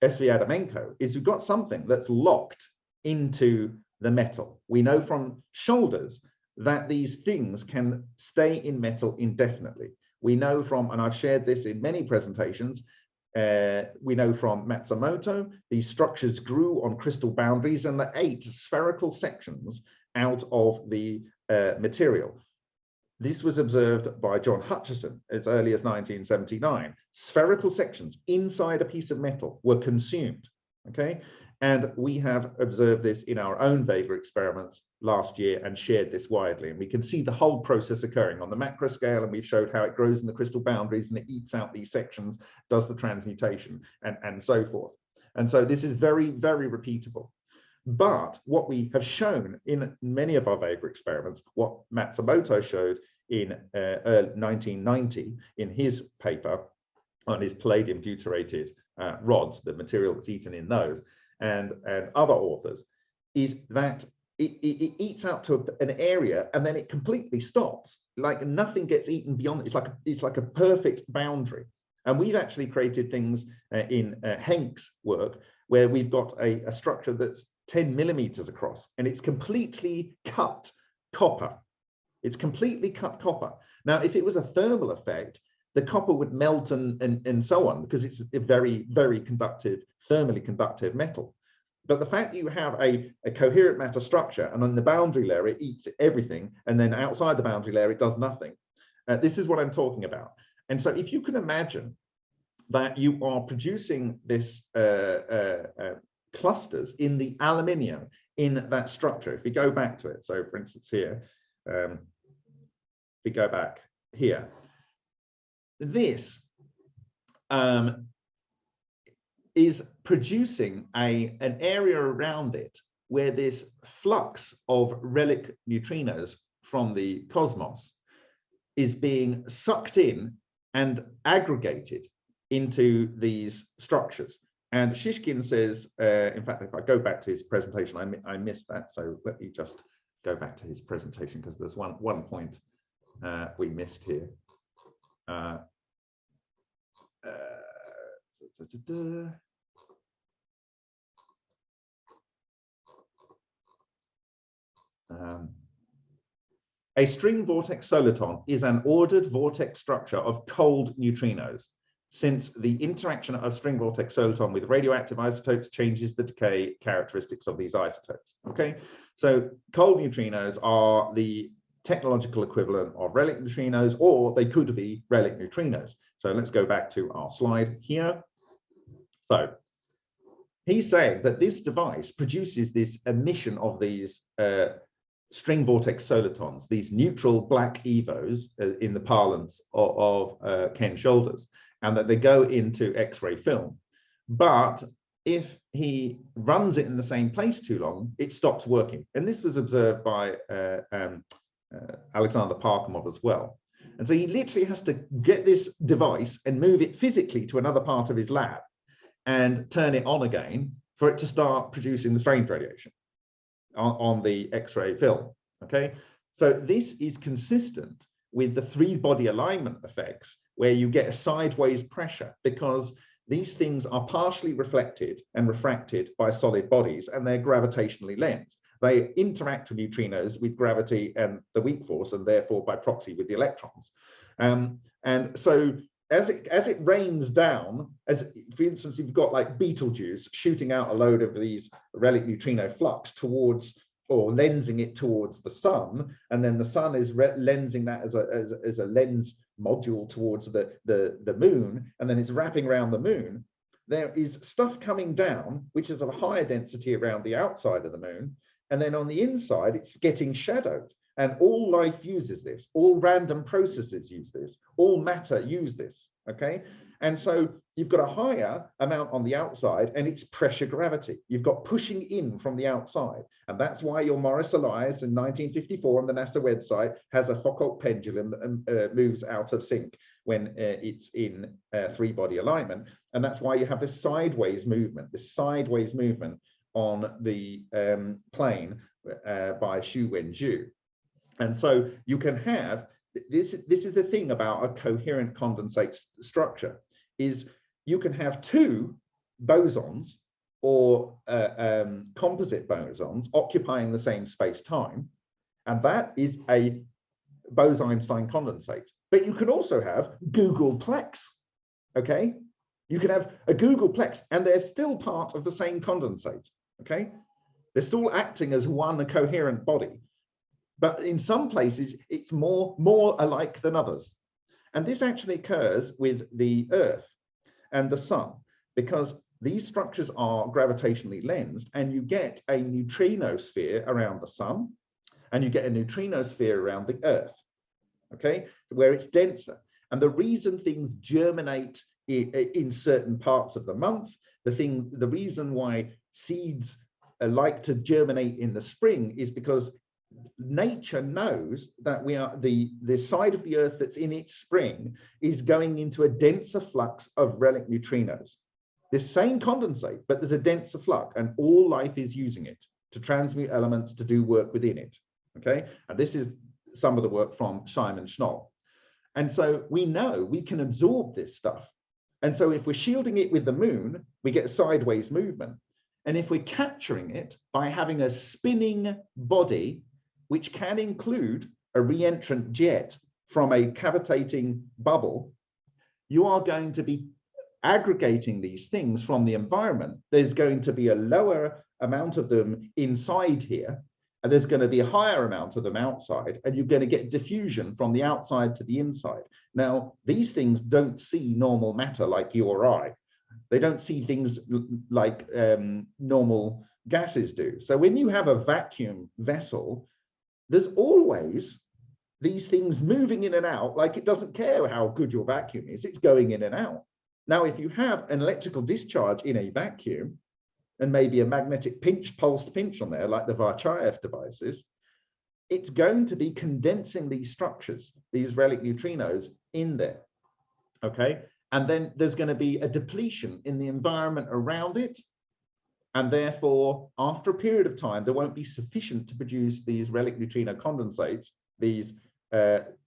Adamenko is we've got something that's locked into the metal. We know from shoulders that these things can stay in metal indefinitely. We know from, and I've shared this in many presentations, we know from Matsumoto, these structures grew on crystal boundaries and they ate spherical sections out of the material. This was observed by John Hutchison as early as 1979. Spherical sections inside a piece of metal were consumed, okay? And we have observed this in our own Vega experiments last year and shared this widely. And we can see the whole process occurring on the macro scale, and we've showed how it grows in the crystal boundaries and it eats out these sections, does the transmutation, and so forth. And so this is very, very repeatable. But what we have shown in many of our Vega experiments, what Matsumoto showed in 1990 in his paper on his palladium deuterated rods, the material that's eaten in those, and other authors, is that it eats out to an area and then it completely stops. Like nothing gets eaten beyond. It's like a perfect boundary. And we've actually created things in Henk's work where we've got a structure that's 10 millimeters across, and it's completely cut copper. It's completely cut copper. Now, if it was a thermal effect, the copper would melt and so on, because it's a very, very conductive, thermally conductive metal. But the fact that you have a coherent matter structure, and on the boundary layer, it eats everything, and then outside the boundary layer, it does nothing. This is what I'm talking about. And so if you can imagine that you are producing this clusters in the aluminium in that structure. If we go back to it, so for instance here, if we go back here, this is producing an area around it where this flux of relic neutrinos from the cosmos is being sucked in and aggregated into these structures. And Shishkin says, in fact, if I go back to his presentation, I missed that. So let me just go back to his presentation, because there's one point we missed here. A string vortex soliton is an ordered vortex structure of cold neutrinos, since the interaction of string vortex soliton with radioactive isotopes changes the decay characteristics of these isotopes. Okay, so cold neutrinos are the technological equivalent of relic neutrinos, or they could be relic neutrinos. So let's go back to our slide here. So he's saying that this device produces this emission of these string vortex solitons, these neutral black EVOs in the parlance of Ken Shoulders, and that they go into X-ray film. But if he runs it in the same place too long, it stops working. And this was observed by Alexander Parkhomov as well. And so he literally has to get this device and move it physically to another part of his lab and turn it on again for it to start producing the strange radiation on the X-ray film. Okay, so this is consistent with the three-body alignment effects, where you get a sideways pressure, because these things are partially reflected and refracted by solid bodies, and they're gravitationally lensed. They interact with neutrinos with gravity and the weak force, and therefore by proxy with the electrons. And so as it rains down, as for instance, you've got like Betelgeuse shooting out a load of these relic neutrino flux towards, or lensing it towards the sun, and then the sun is lensing that as a lens module towards the moon, and then it's wrapping around the moon. there is stuff coming down, which is of a higher density around the outside of the moon. And then on the inside, it's getting shadowed. And all life uses this. All random processes use this. All matter use this. Okay. And so you've got a higher amount on the outside, and it's pressure gravity. You've got pushing in from the outside. And that's why your Morris Elias in 1954 on the NASA website has a Foucault pendulum that moves out of sync when it's in three-body alignment. And that's why you have this sideways movement on the plane by Xu Wenju. And so you can have, this is the thing about a coherent condensate structure, is you can have two bosons or composite bosons occupying the same space-time, and that is a Bose-Einstein condensate. But you can also have Googleplex, okay? You can have a Googleplex, and they're still part of the same condensate, okay? They're still acting as one coherent body. But in some places, it's more alike than others. And this actually occurs with the Earth and the Sun, because these structures are gravitationally lensed, and you get a neutrino sphere around the Sun, and you get a neutrino sphere around the Earth, okay, where it's denser. And the reason things germinate in certain parts of the month, the reason why seeds like to germinate in the spring is because nature knows that the side of the Earth that's in its spring is going into a denser flux of relic neutrinos. This same condensate, but there's a denser flux, and all life is using it to transmute elements to do work within it. Okay, and this is some of the work from Simon Schnoll. And so we know we can absorb this stuff. And so if we're shielding it with the moon, we get a sideways movement. And if we're capturing it by having a spinning body, which can include a reentrant jet from a cavitating bubble, you are going to be aggregating these things from the environment. There's going to be a lower amount of them inside here, and there's going to be a higher amount of them outside, and you're going to get diffusion from the outside to the inside. Now, these things don't see normal matter like you or I. They don't see things like normal gases do. So when you have a vacuum vessel, there's always these things moving in and out, like it doesn't care how good your vacuum is, it's going in and out. Now, if you have an electrical discharge in a vacuum, and maybe a magnetic pulsed pinch on there, like the Varchayev devices, it's going to be condensing these structures, these relic neutrinos in there, okay? And then there's going to be a depletion in the environment around it. And therefore, after a period of time, there won't be sufficient to produce these relic neutrino condensates, these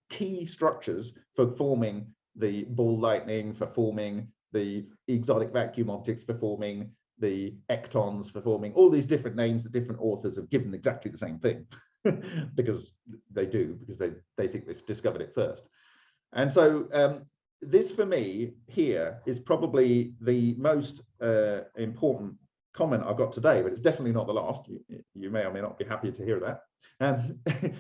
key structures for forming the ball lightning, for forming the exotic vacuum objects, for forming the ectons, for forming all these different names that different authors have given exactly the same thing, because they do, because they think they've discovered it first. And so this, for me, here is probably the most important comment I've got today, but it's definitely not the last. You may or may not be happy to hear that,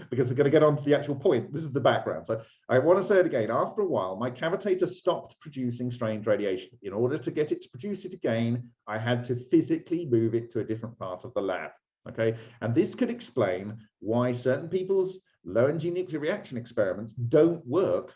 because we're going to get on to the actual point. This is the background. So I want to say it again. After a while, my cavitator stopped producing strange radiation. In order to get it to produce it again, I had to physically move it to a different part of the lab. Okay, and this could explain why certain people's low-energy nuclear reaction experiments don't work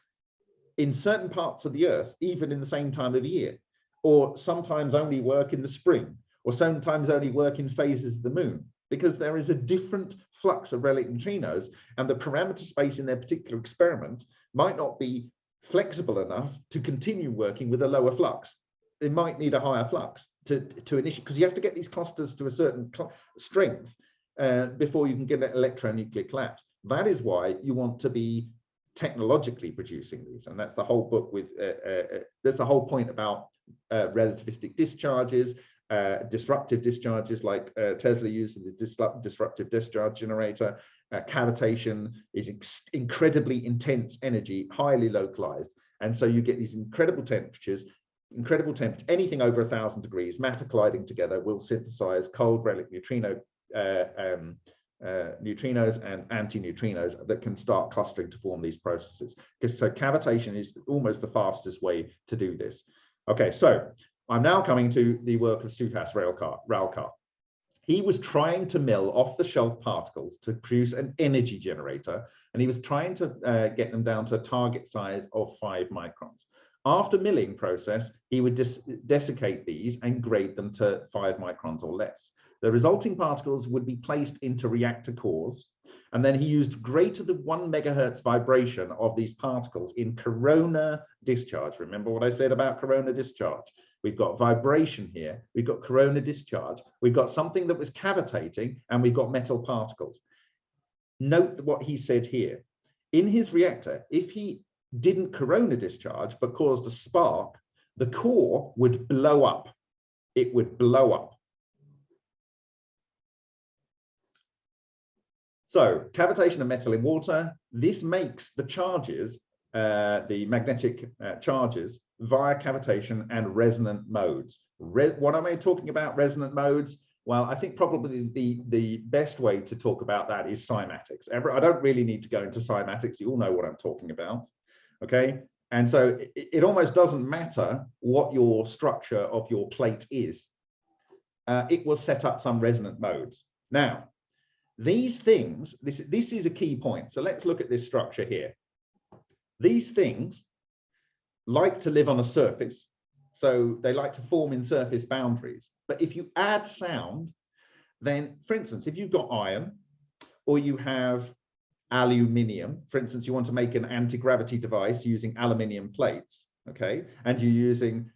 in certain parts of the Earth, even in the same time of year, or sometimes only work in the spring, or sometimes only work in phases of the moon, because there is a different flux of relic neutrinos, and the parameter space in their particular experiment might not be flexible enough to continue working with a lower flux. They might need a higher flux to initiate, because you have to get these clusters to a certain strength before you can get an electronuclear collapse. That is why you want to be technologically producing these, and that's the whole book with that's the whole point about relativistic discharges, disruptive discharges like Tesla used with the disruptive discharge generator. Cavitation is incredibly intense energy, highly localized, and so you get these incredible temperatures. Anything over 1,000 degrees, matter colliding together will synthesize cold relic neutrinos and antineutrinos that can start clustering to form these processes. So cavitation is almost the fastest way to do this. Okay, so I'm now coming to the work of Suhas Ralkar. He was trying to mill off-the-shelf particles to produce an energy generator, and he was trying to get them down to a target size of 5 microns. After milling process, he would desiccate these and grade them to 5 microns or less. The resulting particles would be placed into reactor cores, and then he used greater than 1 megahertz vibration of these particles in corona discharge. Remember what I said about corona discharge? We've got vibration here, we've got corona discharge, we've got something that was cavitating, and we've got metal particles. Note what he said here. In his reactor, if he didn't corona discharge but caused a spark, the core would blow up. It would blow up. So cavitation of metal in water, this makes the charges, the magnetic charges, via cavitation and resonant modes. What am I talking about, resonant modes? Well, I think probably the best way to talk about that is cymatics. I don't really need to go into cymatics. You all know what I'm talking about, okay? And so it almost doesn't matter what your structure of your plate is. It will set up some resonant modes. Now, these things, this is a key point. So let's look at this structure here. These things like to live on a surface. So they like to form in surface boundaries. But if you add sound, then, for instance, if you've got iron or you have aluminium, for instance, you want to make an anti-gravity device using aluminium plates, okay? And you're using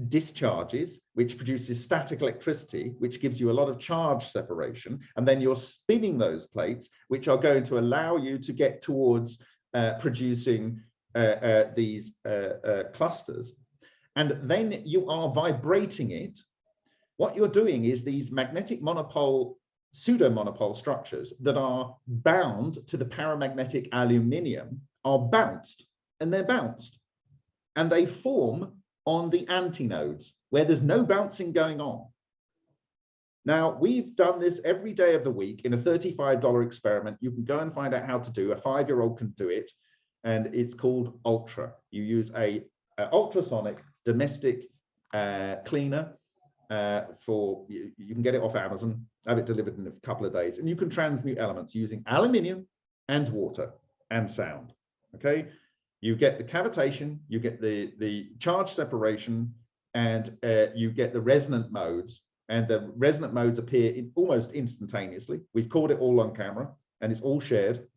discharges, which produces static electricity, which gives you a lot of charge separation. And then you're spinning those plates, which are going to allow you to get towards producing these clusters. And then you are vibrating it. What you're doing is these magnetic monopole, pseudo-monopole structures that are bound to the paramagnetic aluminium are bounced, and they're bounced. And they form on the antinodes where there's no bouncing going on. Now, we've done this every day of the week in a $35 experiment. You can go and find out how to do. A 5-year-old can do it, and it's called Ultra. You use a ultrasonic domestic cleaner you can get it off Amazon, have it delivered in a couple of days, and you can transmute elements using aluminium and water and sound, okay? You get the cavitation, you get the charge separation, and you get the resonant modes, and the resonant modes appear almost instantaneously. We've caught it all on camera, and it's all shared,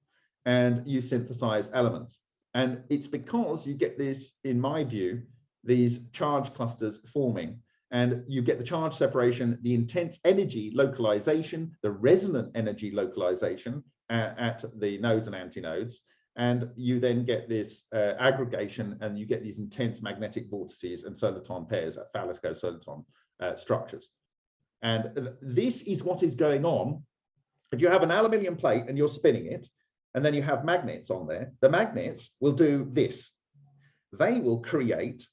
and you synthesize elements. And it's because you get this, in my view, these charge clusters forming, and you get the charge separation, the intense energy localization, the resonant energy localization at the nodes and antinodes, and you then get this aggregation, and you get these intense magnetic vortices and soliton pairs, phallico-soliton structures. And this is what is going on. If you have an aluminium plate and you're spinning it, and then you have magnets on there, the magnets will do this. They will create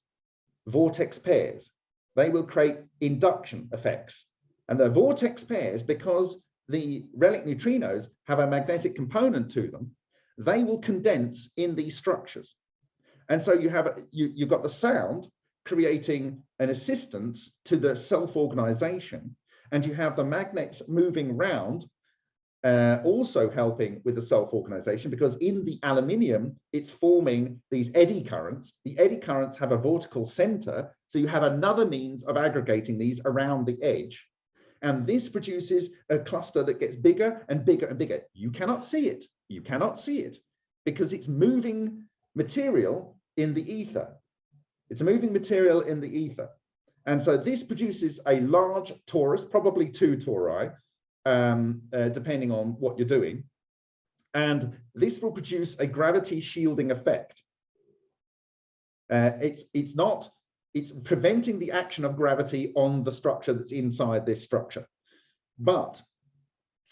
vortex pairs. They will create induction effects. And the vortex pairs, because the relic neutrinos have a magnetic component to them, they will condense in these structures. And so you have you've got the sound creating an assistance to the self-organization, and you have the magnets moving around, also helping with the self-organization, because in the aluminium, it's forming these eddy currents. The eddy currents have a vortical center, so you have another means of aggregating these around the edge. And this produces a cluster that gets bigger and bigger and bigger. You cannot see it. You cannot see it because it's moving material in the ether. It's a moving material in the ether. And so this produces a large torus, probably 2 tori, depending on what you're doing. And this will produce a gravity shielding effect. It's preventing the action of gravity on the structure that's inside this structure. But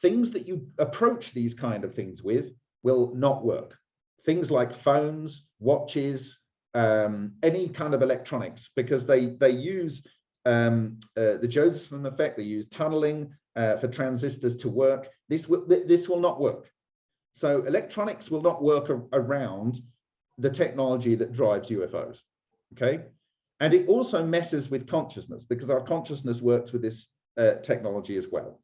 things that you approach these kind of things with will not work. Things like phones, watches, any kind of electronics, because they use the Josephson effect, they use tunneling for transistors to work. This will not work. So electronics will not work around the technology that drives UFOs, okay? And it also messes with consciousness, because our consciousness works with this technology as well.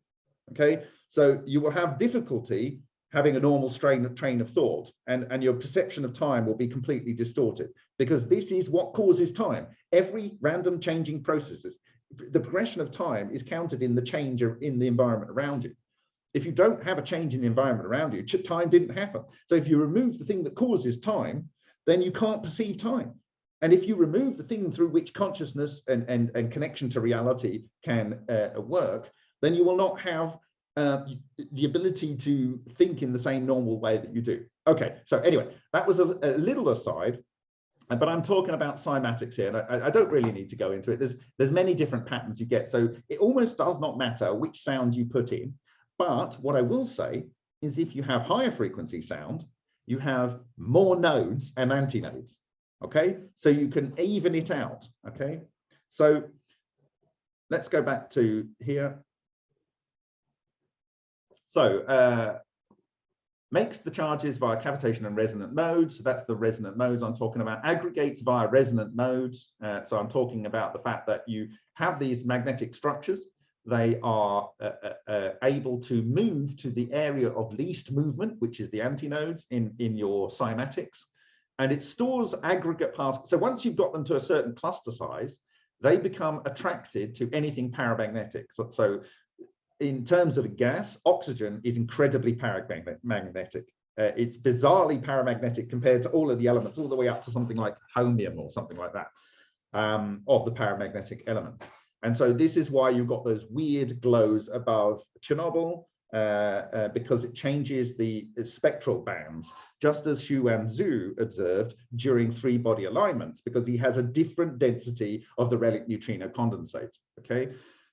Okay, so you will have difficulty having a normal train of thought, and your perception of time will be completely distorted, because this is what causes time. Every random changing processes, the progression of time is counted in the change in the environment around you. If you don't have a change in the environment around you, time didn't happen. So if you remove the thing that causes time, then you can't perceive time. And if you remove the thing through which consciousness and connection to reality can work, then you will not have the ability to think in the same normal way that you do. Okay, so anyway, that was a little aside, but I'm talking about cymatics here, and I don't really need to go into it. There's many different patterns you get, so it almost does not matter which sound you put in. But what I will say is, if you have higher frequency sound, you have more nodes and antinodes. Okay, so you can even it out. Okay, so let's go back to here. So makes the charges via cavitation and resonant modes. So that's the resonant modes I'm talking about. Aggregates via resonant modes. So I'm talking about the fact that you have these magnetic structures. They are able to move to the area of least movement, which is the antinodes in your cymatics. And it stores aggregate particles. So once you've got them to a certain cluster size, they become attracted to anything paramagnetic. So in terms of a gas, oxygen is incredibly paramagnetic. It's bizarrely paramagnetic compared to all of the elements, all the way up to something like holmium or something like that, of the paramagnetic elements. And so this is why you've got those weird glows above Chernobyl, because it changes the spectral bands, just as Xuan Zhu observed during three-body alignments, because he has a different density of the relic neutrino condensate. Okay,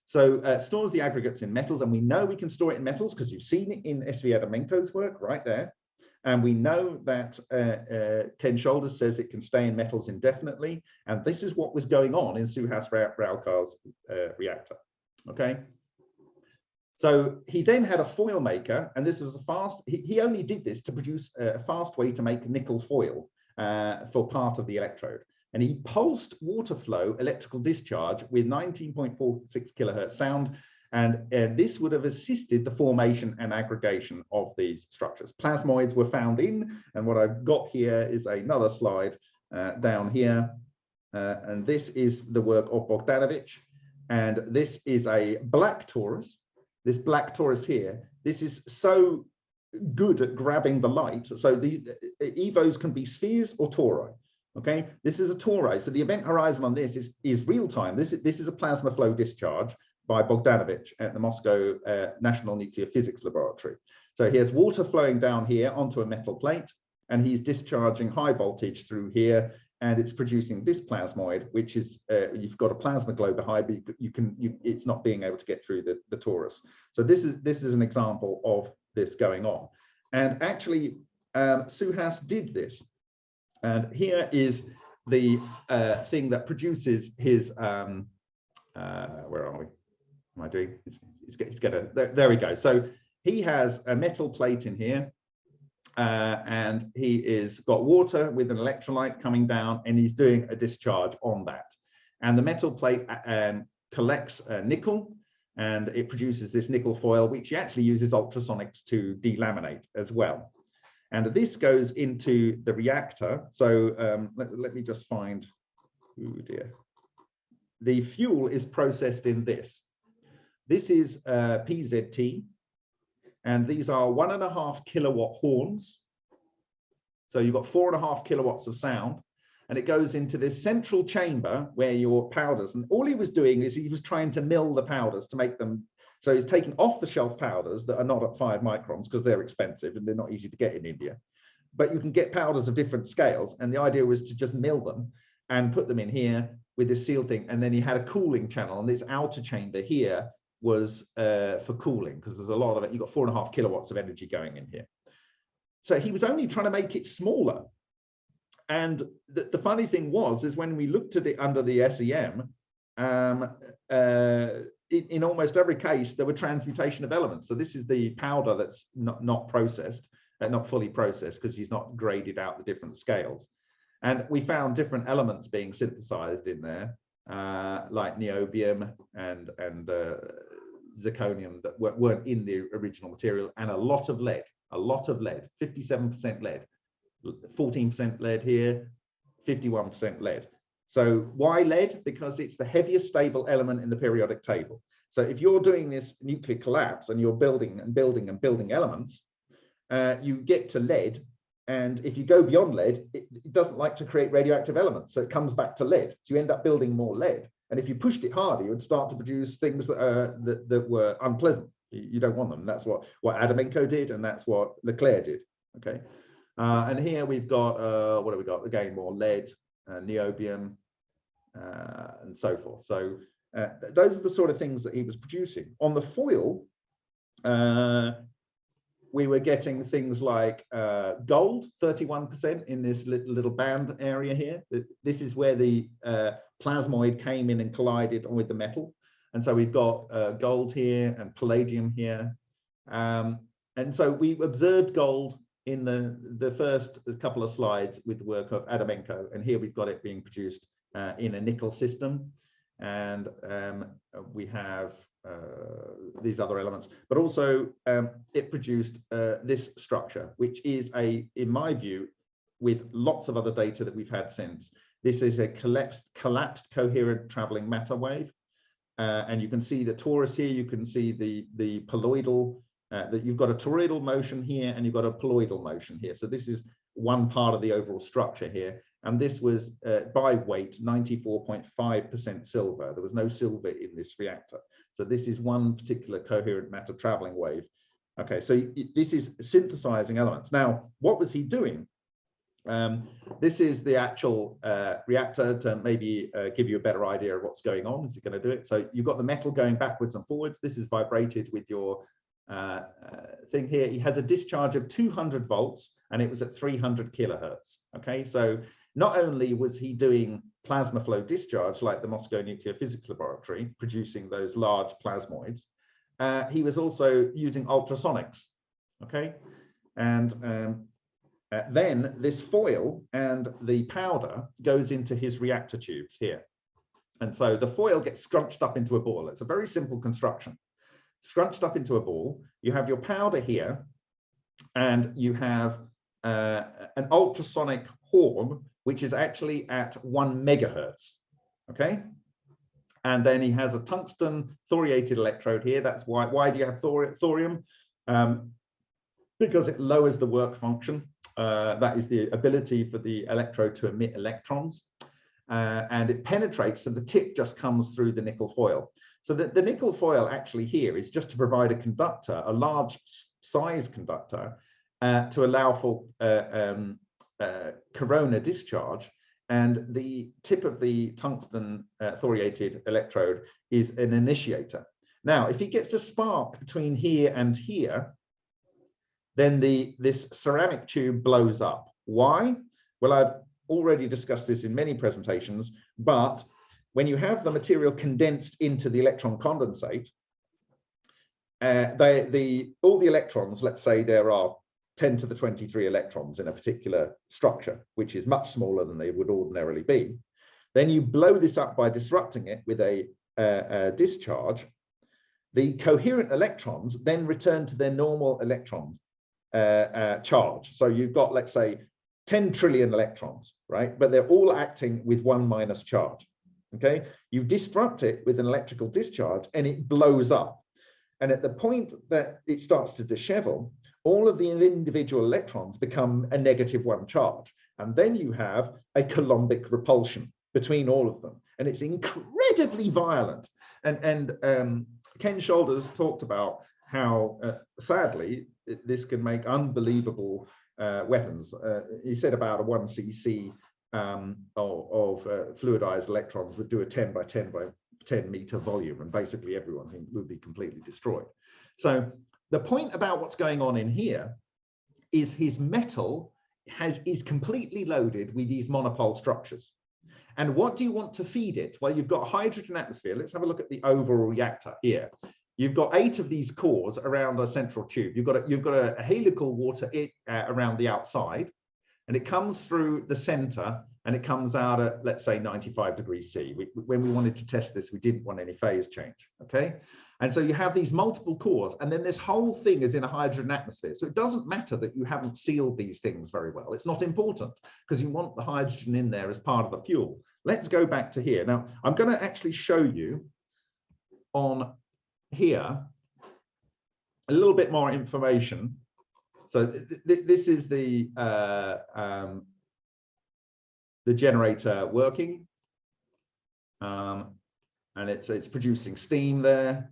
so stores the aggregates in metals, and we know we can store it in metals because you've seen it in SV Adamenko's work right there. And we know that Ken Shoulders says it can stay in metals indefinitely. And this is what was going on in Suhas Raukar's reactor. Okay. So he then had a foil maker, and this was a fast, he only did this to produce a fast way to make nickel foil for part of the electrode. And he pulsed water flow electrical discharge with 19.46 kilohertz sound. And this would have assisted the formation and aggregation of these structures. Plasmoids were found in, and what I've got here is another slide down here. And this is the work of Bogdanovich. And this is a black torus. This black torus here, this is so good at grabbing the light. So the EVOs can be spheres or tori. Okay, this is a tori. So the event horizon on this is real time. This is a plasma flow discharge by Bogdanovich at the Moscow National Nuclear Physics Laboratory. So he has water flowing down here onto a metal plate, and he's discharging high voltage through here, and it's producing this plasmoid, which is you've got a plasma glow behind, but it's not being able to get through the torus. So this is an example of this going on. And actually, Suhas did this, and here is the thing that produces his where are we? Am I doing? It's gonna, there we go. So he has a metal plate in here, and he is got water with an electrolyte coming down, and he's doing a discharge on that. And the metal plate collects nickel, and it produces this nickel foil, which he actually uses ultrasonics to delaminate as well. And this goes into the reactor. So let me just find, oh dear. The fuel is processed in this. This is PZT, and these are 1.5 kilowatt horns. So you've got 4.5 kilowatts of sound, and it goes into this central chamber where your powders, and all he was doing is he was trying to mill the powders to make them, so he's taking off-the-shelf powders that are not at 5 microns because they're expensive and they're not easy to get in India. But you can get powders of different scales, and the idea was to just mill them and put them in here with this sealed thing, and then he had a cooling channel, and this outer chamber here was for cooling, because there's a lot of it. You've got 4.5 kilowatts of energy going in here. So he was only trying to make it smaller. And the funny thing is when we looked at it under the SEM, in almost every case, there were transmutation of elements. So this is the powder that's not processed, not fully processed, because he's not graded out the different scales. And we found different elements being synthesized in there, like niobium and zirconium that weren't in the original material, and a lot of lead, 57% lead, 14% lead here, 51% lead. So why lead? Because it's the heaviest stable element in the periodic table. So if you're doing this nuclear collapse and you're building and building and building elements, you get to lead. And if you go beyond lead, it doesn't like to create radioactive elements. So it comes back to lead. So you end up building more lead. And if you pushed it harder, you would start to produce things that were unpleasant. You don't want them. That's what Adamenko did, and that's what Leclerc did. Okay. And here we've got, what have we got? Again, more lead, niobium, and so forth. So those are the sort of things that he was producing. On the foil, we were getting things like gold, 31% in this little band area here. This is where the plasmoid came in and collided with the metal. And so we've got gold here and palladium here. And so we observed gold in the first couple of slides with the work of Adamenko. And here we've got it being produced in a nickel system. And we have these other elements, but also it produced this structure, which is in my view, with lots of other data that we've had since, this is a collapsed coherent traveling matter wave. And you can see the torus here, you can see the poloidal, that you've got a toroidal motion here and you've got a poloidal motion here. So this is one part of the overall structure here. And this was by weight 94.5% silver. There was no silver in this reactor. So this is one particular coherent matter traveling wave. Okay, so this is synthesizing elements. Now, what was he doing? This is the actual reactor to maybe give you a better idea of what's going on. Is it going to do it? So you've got the metal going backwards and forwards. This is vibrated with your thing here. He has a discharge of 200 volts and it was at 300 kilohertz. Okay, so not only was he doing plasma flow discharge like the Moscow Nuclear Physics Laboratory, producing those large plasmoids, he was also using ultrasonics. Okay, and then this foil and the powder goes into his reactor tubes here. And so the foil gets scrunched up into a ball. It's a very simple construction. Scrunched up into a ball, you have your powder here, and you have an ultrasonic horn, which is actually at 1 megahertz, okay? And then he has a tungsten thoriated electrode here. That's why do you have thorium? Because it lowers the work function. That is the ability for the electrode to emit electrons. And it penetrates, so the tip just comes through the nickel foil. So the nickel foil actually here is just to provide a conductor, a large size conductor, to allow for corona discharge. And the tip of the tungsten thoriated electrode is an initiator. Now, if he gets a spark between here and here, then this ceramic tube blows up. Why? Well, I've already discussed this in many presentations, but when you have the material condensed into the electron condensate, all the electrons, let's say there are 10 to the 23 electrons in a particular structure, which is much smaller than they would ordinarily be. Then you blow this up by disrupting it with a discharge. The coherent electrons then return to their normal electron charge. So you've got, let's say, 10 trillion electrons, right? But they're all acting with 1 minus charge, okay? You disrupt it with an electrical discharge and it blows up. And at the point that it starts to dishevel, all of the individual electrons become a -1 charge. And then you have a Coulombic repulsion between all of them. And it's incredibly violent. And Ken Shoulders talked about how, sadly, this can make unbelievable weapons. He said about a 1 cc of fluidized electrons would do a 10 by 10 by 10 meter volume, and basically everyone would be completely destroyed. So the point about what's going on in here is his metal is completely loaded with these monopole structures. And what do you want to feed it? Well, you've got hydrogen atmosphere. Let's have a look at the overall reactor here. You've got 8 of these cores around a central tube. You've got a helical water around the outside. and it comes through the center, and it comes out at, let's say, 95 degrees C. When we wanted to test this, we didn't want any phase change, okay? And so you have these multiple cores, and then this whole thing is in a hydrogen atmosphere. So it doesn't matter that you haven't sealed these things very well. It's not important, because you want the hydrogen in there as part of the fuel. Let's go back to here. Now, I'm going to actually show you on here a little bit more information. So this is the generator working, and it's producing steam there.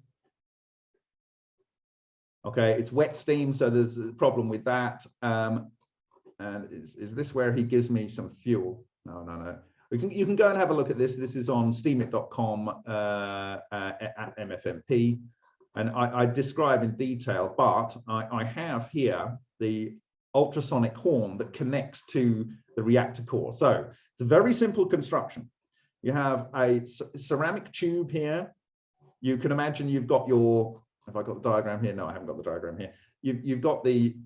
Okay, it's wet steam, so there's a problem with that. And is this where he gives me some fuel? No. You can go and have a look at this. This is on steamit.com at MFMP. And I describe in detail, but I have here the ultrasonic horn that connects to the reactor core. So it's a very simple construction. You have a ceramic tube here. You can imagine you've got your, have I got the diagram here? No, I haven't got the diagram here. You've got the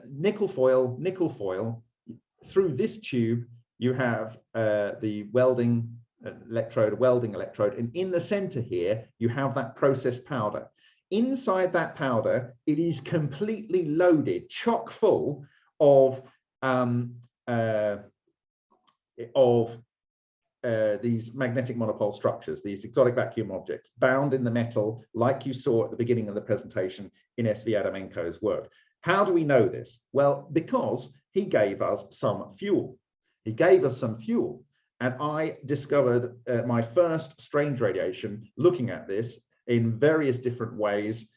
nickel foil. Through this tube, you have the welding electrode, and in the center here, you have that processed powder. Inside that powder, it is completely loaded, chock full of these magnetic monopole structures, these exotic vacuum objects, bound in the metal, like you saw at the beginning of the presentation in SV Adamenko's work. How do we know this? Well, because he gave us some fuel. He gave us some fuel, and I discovered my first strange radiation looking at this in various different ways.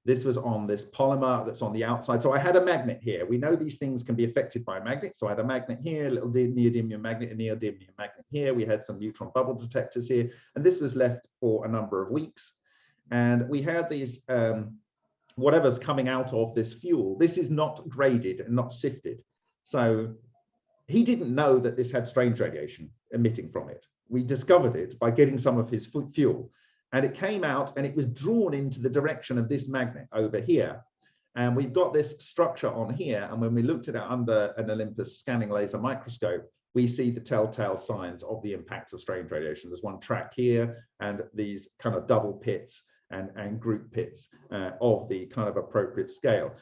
This was on this polymer that's on the outside. So I had a magnet here. We know these things can be affected by magnets. So I had a magnet here, a little neodymium magnet, a neodymium magnet here. We had some neutron bubble detectors here, and this was left for a number of weeks. And we had these, whatever's coming out of this fuel, this is not graded and not sifted. So he didn't know that this had strange radiation emitting from it. We discovered it by getting some of his fuel. And it came out and it was drawn into the direction of this magnet over here. And we've got this structure on here. And when we looked at it under an Olympus scanning laser microscope, we see the telltale signs of the impacts of strange radiation. There's one track here and these kind of double pits and group pits of the kind of appropriate scale.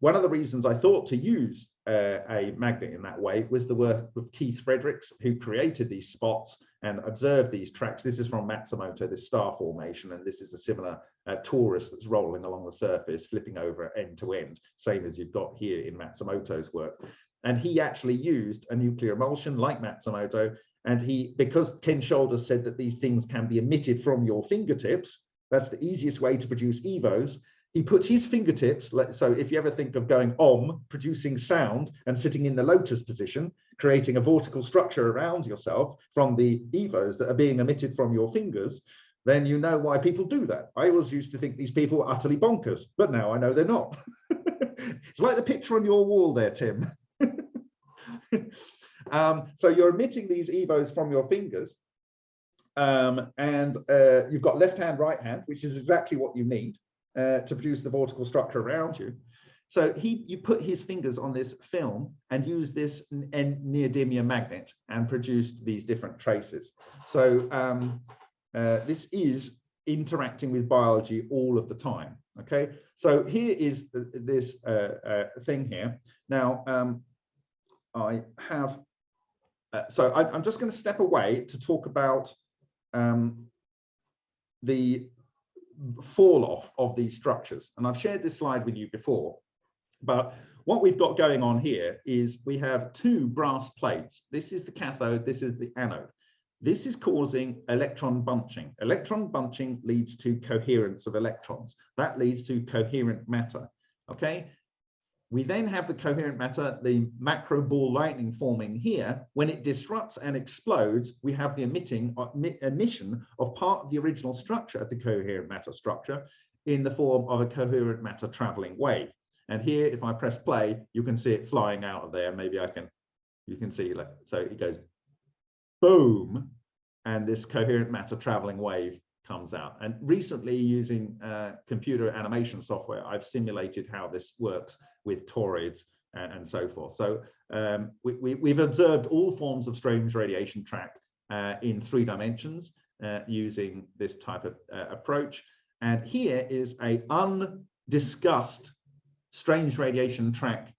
One of the reasons I thought to use a magnet in that way was the work of Keith Fredericks, who created these spots and observed these tracks. This is from Matsumoto, this star formation, and this is a similar torus that's rolling along the surface, flipping over end to end, same as you've got here in Matsumoto's work. And he actually used a nuclear emulsion like Matsumoto, and because Ken Shoulders said that these things can be emitted from your fingertips, that's the easiest way to produce EVOs. He put his fingertips, so if you ever think of going producing sound and sitting in the lotus position, creating a vortical structure around yourself from the EVOs that are being emitted from your fingers, then you know why people do that. I always used to think these people were utterly bonkers, but now I know they're not. It's like the picture on your wall there, Tim. So you're emitting these EVOs from your fingers, and you've got left hand, right hand, which is exactly what you need to produce the vortical structure around you. So you put his fingers on this film and use this neodymium magnet and produced these different traces. So this is interacting with biology all of the time. Okay, so here is this thing here. Now I have, so I'm just going to step away to talk about the fall off of these structures. And I've shared this slide with you before, but what we've got going on here is we have two brass plates. This is the cathode, this is the anode. This is causing electron bunching. Electron bunching leads to coherence of electrons. That leads to coherent matter, okay? We then have the coherent matter, the macro ball lightning forming here. When it disrupts and explodes, we have the emission of part of the original structure of the coherent matter structure in the form of a coherent matter traveling wave. And here, if I press play, you can see it flying out of there. Maybe you can see, so it goes boom, and this coherent matter traveling wave comes out. And recently, using computer animation software, I've simulated how this works with toroids and so forth. So we've observed all forms of strange radiation track in 3 dimensions using this type of approach. And here is a undiscussed strange radiation track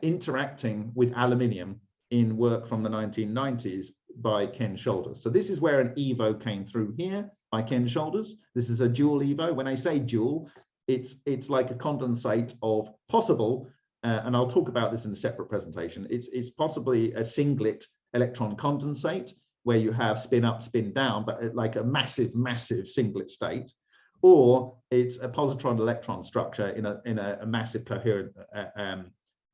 interacting with aluminium in work from the 1990s by Ken Shoulders. So this is where an EVO came through here by Ken Shoulders. This is a dual EVO. When I say dual, it's like a condensate of possible, and I'll talk about this in a separate presentation. It's possibly a singlet electron condensate where you have spin up, spin down, but like a massive, massive singlet state, or it's a positron electron structure in a massive coherent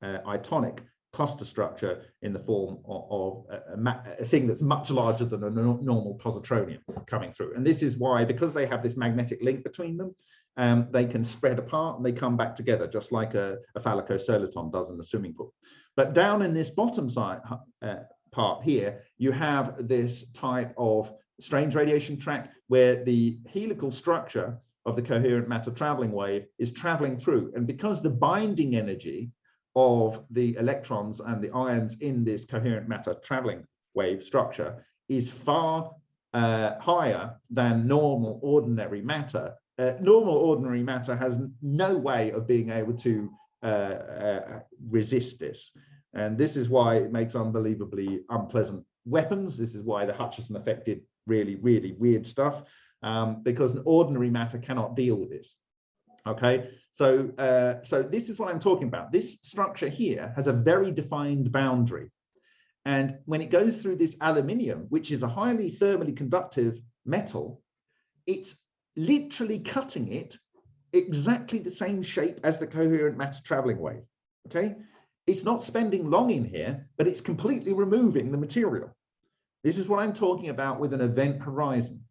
itonic cluster structure in the form of a thing that's much larger than a normal positronium coming through. And this is why, because they have this magnetic link between them, they can spread apart and they come back together, just like a phallico-soliton does in the swimming pool. But down in this bottom side part here, you have this type of strange radiation track where the helical structure of the coherent matter traveling wave is traveling through. And because the binding energy of the electrons and the ions in this coherent matter traveling wave structure is far higher than normal ordinary matter. Normal ordinary matter has no way of being able to resist this. And this is why it makes unbelievably unpleasant weapons. This is why the Hutchison effect did really, really weird stuff, because an ordinary matter cannot deal with this. Okay, so this is what I'm talking about. This structure here has a very defined boundary. And when it goes through this aluminium, which is a highly thermally conductive metal, it's literally cutting it exactly the same shape as the coherent matter traveling wave. Okay, it's not spending long in here, but it's completely removing the material. This is what I'm talking about with an event horizon.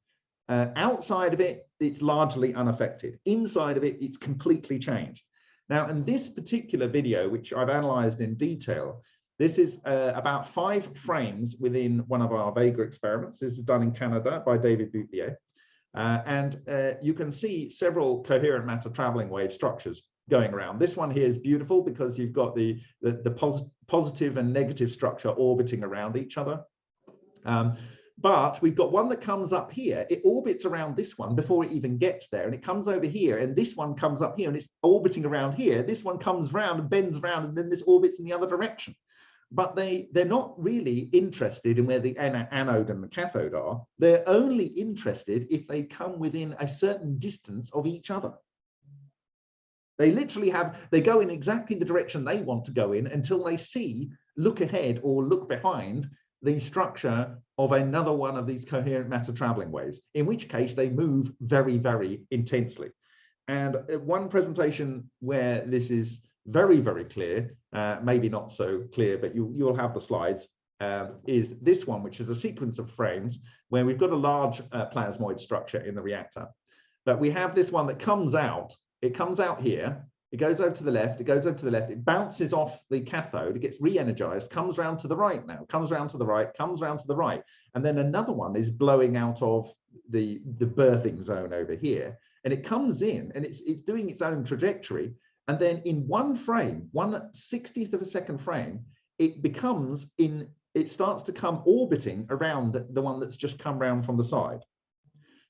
Outside of it, it's largely unaffected. Inside of it, it's completely changed. Now, in this particular video, which I've analyzed in detail, this is about 5 frames within one of our Vega experiments. This is done in Canada by David Boutelier. And you can see several coherent matter traveling wave structures going around. This one here is beautiful because you've got the positive and negative structure orbiting around each other. But we've got one that comes up here. It orbits around this one before it even gets there. And it comes over here, and this one comes up here, and it's orbiting around here. This one comes round and bends around, and then this orbits in the other direction. But they're not really interested in where the anode and the cathode are. They're only interested if they come within a certain distance of each other. They literally they go in exactly the direction they want to go in until they look ahead or look behind the structure of another one of these coherent matter traveling waves, in which case they move very, very intensely. And one presentation where this is very, very clear, maybe not so clear, but you'll have the slides, is this one, which is a sequence of frames where we've got a large plasmoid structure in the reactor. But we have this one that comes out, it comes out here, it goes over to the left, it goes over to the left, it bounces off the cathode, it gets re-energized, comes round to the right now, comes round to the right, comes round to the right. And then another one is blowing out of the birthing zone over here. And it comes in and it's doing its own trajectory. And then in one frame, 1/60th of a second frame, it starts to come orbiting around the one that's just come round from the side.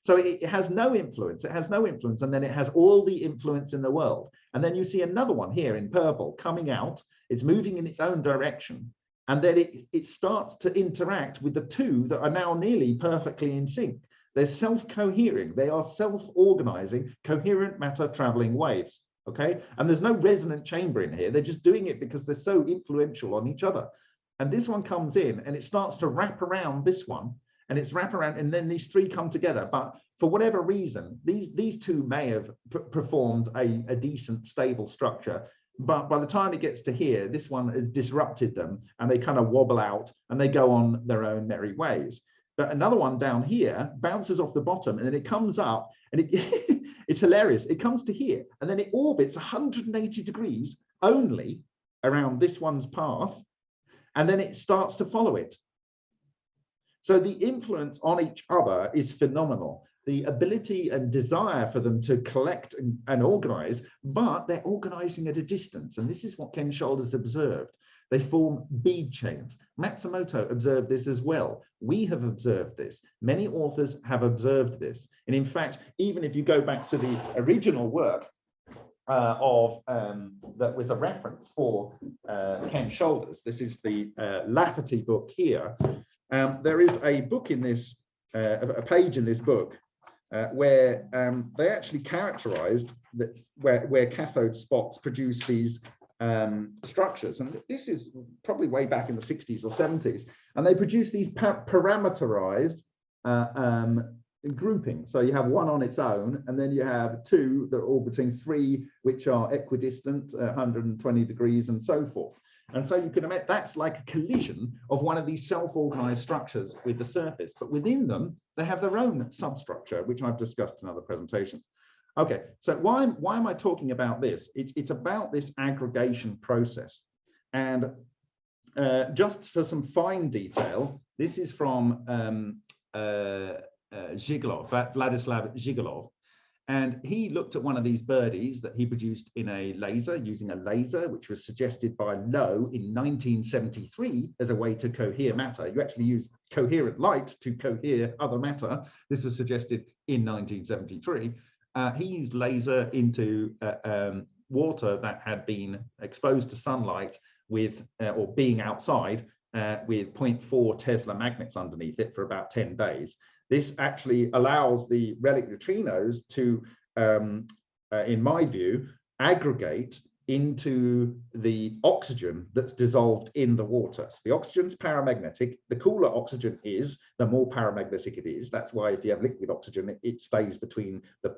So it has no influence, and then it has all the influence in the world. And then you see another one here in purple coming out, it's moving in its own direction, and then it starts to interact with the two that are now nearly perfectly in sync. They're self-cohering, they are self-organizing coherent matter traveling waves, okay? And there's no resonant chamber in here, they're just doing it because they're so influential on each other. And this one comes in and it starts to wrap around this one, and it's wrap around, and then these 3 come together. But for whatever reason, these 2 may have performed a decent, stable structure. But by the time it gets to here, this one has disrupted them, and they kind of wobble out, and they go on their own merry ways. But another one down here bounces off the bottom, and then it comes up, and it's hilarious. It comes to here, and then it orbits 180 degrees only around this one's path, and then it starts to follow it. So the influence on each other is phenomenal. the ability and desire for them to collect and organize, but they're organizing at a distance. And this is what Ken Shoulders observed. They form bead chains. Matsumoto observed this as well. We have observed this. Many authors have observed this. And in fact, even if you go back to the original work that was a reference for Ken Shoulders, this is the Lafferty book here. There is a book in this, a page in this book where they actually characterized that where cathode spots produce these structures, and this is probably way back in the 60s or 70s, and they produce these parameterized groupings. So you have one on its own, and then you have two that are all between three, which are equidistant, 120 degrees, and so forth. And so you can imagine that's like a collision of one of these self-organized structures with the surface, but within them, they have their own substructure, which I've discussed in other presentations. Okay, so why am I talking about this? It's about this aggregation process. And just for some fine detail, this is from Zhigalov, Vladislav Zhigalov. And he looked at one of these birdies that he produced in a laser, using a laser, which was suggested by Lowe in 1973 as a way to cohere matter. You actually use coherent light to cohere other matter. This was suggested in 1973. He used laser into water that had been exposed to sunlight with, or being outside with 0.4 Tesla magnets underneath it for about 10 days. This actually allows the relic neutrinos to, in my view, aggregate into the oxygen that's dissolved in the water. So the oxygen's paramagnetic. The cooler oxygen is, the more paramagnetic it is. That's why if you have liquid oxygen, it stays between the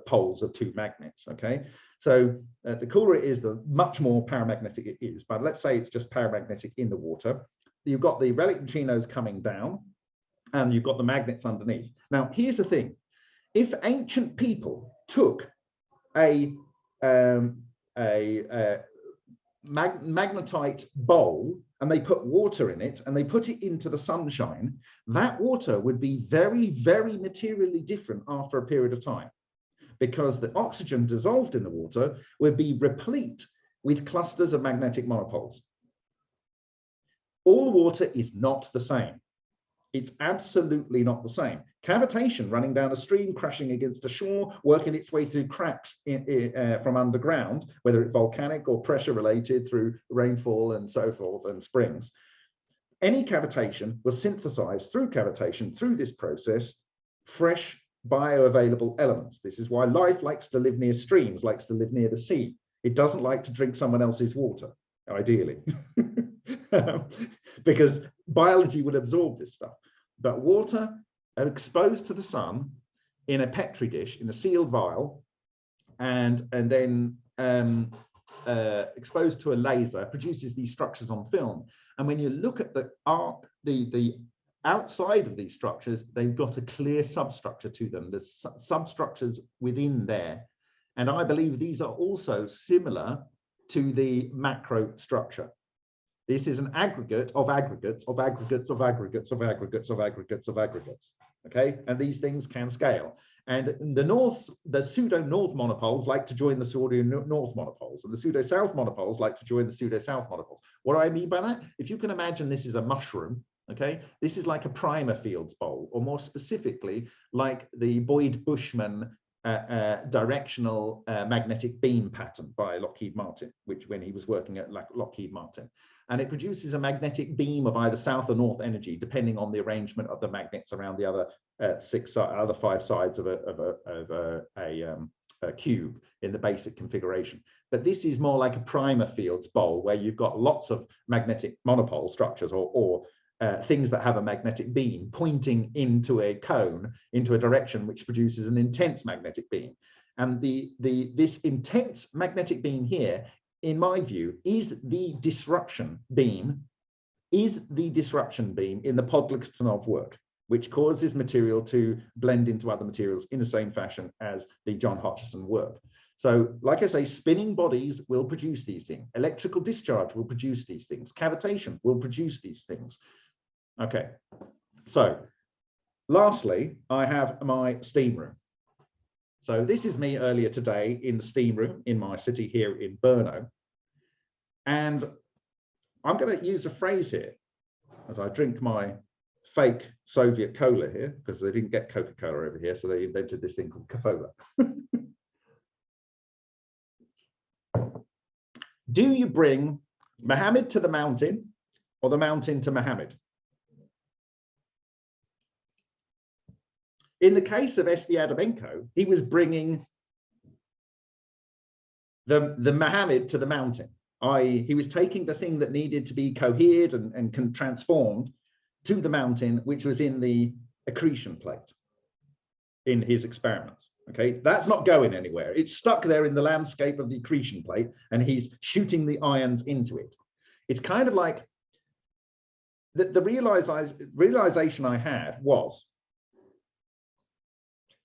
poles of two magnets, okay? So the cooler it is, the much more paramagnetic it is. But let's say it's just paramagnetic in the water. You've got the relic neutrinos coming down, and you've got the magnets underneath. Now, here's the thing. If ancient people took a magnetite bowl and they put water in it and they put it into the sunshine, that water would be very, very materially different after a period of time, because the oxygen dissolved in the water would be replete with clusters of magnetic monopoles. All water is not the same. It's absolutely not the same. Cavitation, running down a stream, crashing against a shore, working its way through cracks from underground, whether it's volcanic or pressure related through rainfall and so forth and springs. Any cavitation was synthesized through cavitation, through this process, fresh bioavailable elements. This is why life likes to live near streams, likes to live near the sea. It doesn't like to drink someone else's water, ideally, because biology would absorb this stuff. But water exposed to the sun in a petri dish, in a sealed vial, and then exposed to a laser, produces these structures on film. And when you look at the outside of these structures, they've got a clear substructure to them. There's substructures within there. And I believe these are also similar to the macro structure. This is an aggregate of aggregates of aggregates of aggregates of aggregates of aggregates of aggregates. Okay, and these things can scale. And the pseudo-north monopoles like to join the pseudo-north monopoles, and the pseudo-south monopoles like to join the pseudo-south monopoles. What do I mean by that? If you can imagine this is a mushroom, okay, this is like a primer fields bowl, or more specifically, like the Boyd-Bushman directional magnetic beam pattern by Lockheed Martin, which when he was working at Lockheed Martin. And it produces a magnetic beam of either south or north energy, depending on the arrangement of the magnets around the other other five sides of a cube in the basic configuration. But this is more like a primer fields bowl, where you've got lots of magnetic monopole structures or things that have a magnetic beam pointing into a cone, into a direction which produces an intense magnetic beam. And this intense magnetic beam here, in my view, is the disruption beam in the Podlakstanov work, which causes material to blend into other materials in the same fashion as the John Hutchison work. So, like I say, spinning bodies will produce these things. Electrical discharge will produce these things. Cavitation will produce these things. Okay, so lastly, I have my steam room. So this is me earlier today in the steam room in my city here in Brno. And I'm going to use a phrase here as I drink my fake Soviet cola here, because they didn't get Coca-Cola over here, so they invented this thing called Cafola. Do you bring Muhammad to the mountain or the mountain to Muhammad? In the case of S.V. Adamenko, he was bringing the Muhammad to the mountain, i.e. he was taking the thing that needed to be cohered and transformed to the mountain, which was in the accretion plate in his experiments. Okay, that's not going anywhere. It's stuck there in the landscape of the accretion plate, and he's shooting the ions into it. It's kind of like the realization I had was,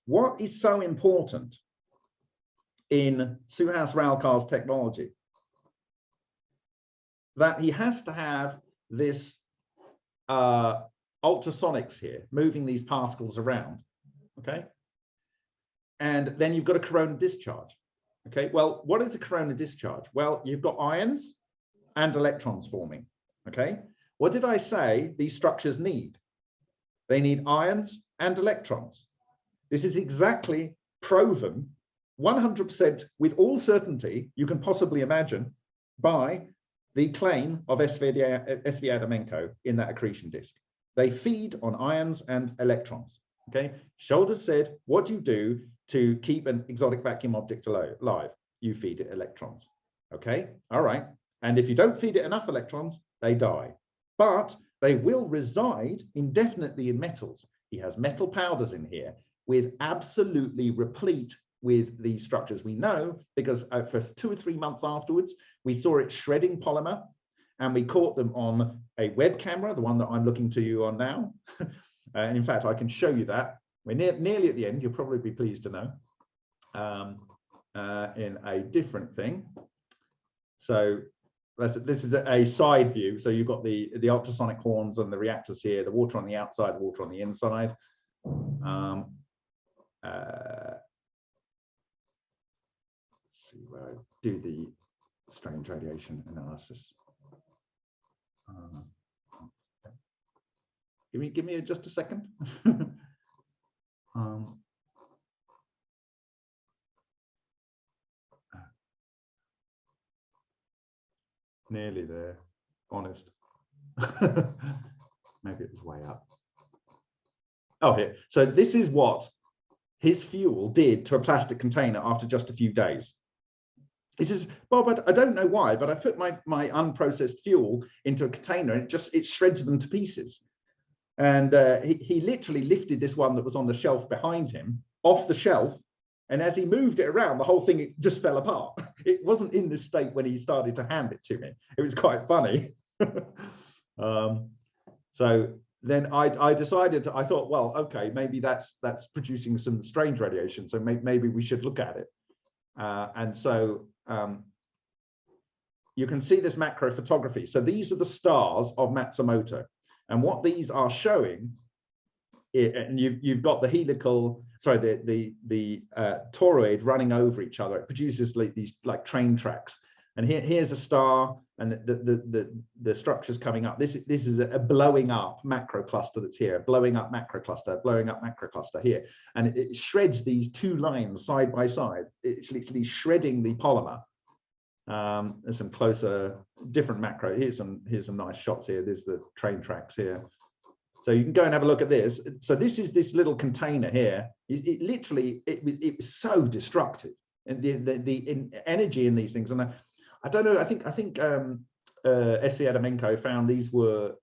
what is so important in Suhas Ralkar's technology that he has to have this ultrasonics here, moving these particles around, okay? And then you've got a corona discharge, okay? Well, what is a corona discharge? Well, you've got ions and electrons forming, okay? What did I say these structures need? They need ions and electrons. This is exactly proven 100% with all certainty you can possibly imagine by the claim of S.V. Adamenko in that accretion disk. They feed on ions and electrons. Okay, Shoulders said, what do you do to keep an exotic vacuum object alive? You feed it electrons. Okay, all right. And if you don't feed it enough electrons, they die. But they will reside indefinitely in metals. He has metal powders in here with absolutely replete with these structures. We know because for 2 or 3 months afterwards, we saw it shredding polymer, and we caught them on a web camera, the one that I'm looking to you on now. And in fact, I can show you that. We're nearly at the end. You'll probably be pleased to know. In a different thing. So this is a side view. So you've got the ultrasonic horns and the reactors here, the water on the outside, the water on the inside. Let's see where I do the strange radiation analysis. Give me just a second. Nearly there, honest. Maybe it was way up. Oh, here. So this is what his fuel did to a plastic container after just a few days. He says, Bob, I don't know why, but I put my unprocessed fuel into a container and it shreds them to pieces. And he literally lifted this one that was on the shelf behind him off the shelf. And as he moved it around, the whole thing just fell apart. It wasn't in this state when he started to hand it to me. It was quite funny. So then I decided, I thought, well, okay, maybe that's producing some strange radiation. So maybe we should look at it. And so you can see this macro photography. So these are the stars of Matsumoto. And what these are showing, and you've got the helical, sorry, the toroid running over each other. It produces these like train tracks. And here's a star, and the structure's coming up. This is a blowing up macro cluster that's here, blowing up macro cluster, blowing up macro cluster here. And it shreds these two lines side by side. It's literally shredding the polymer. There's some closer, different macro. Here's some nice shots here. There's the train tracks here. So you can go and have a look at this. So this is this little container here. It literally, it was so destructive. And the energy in these things. And I don't know, I think S.V. Adamenko found these were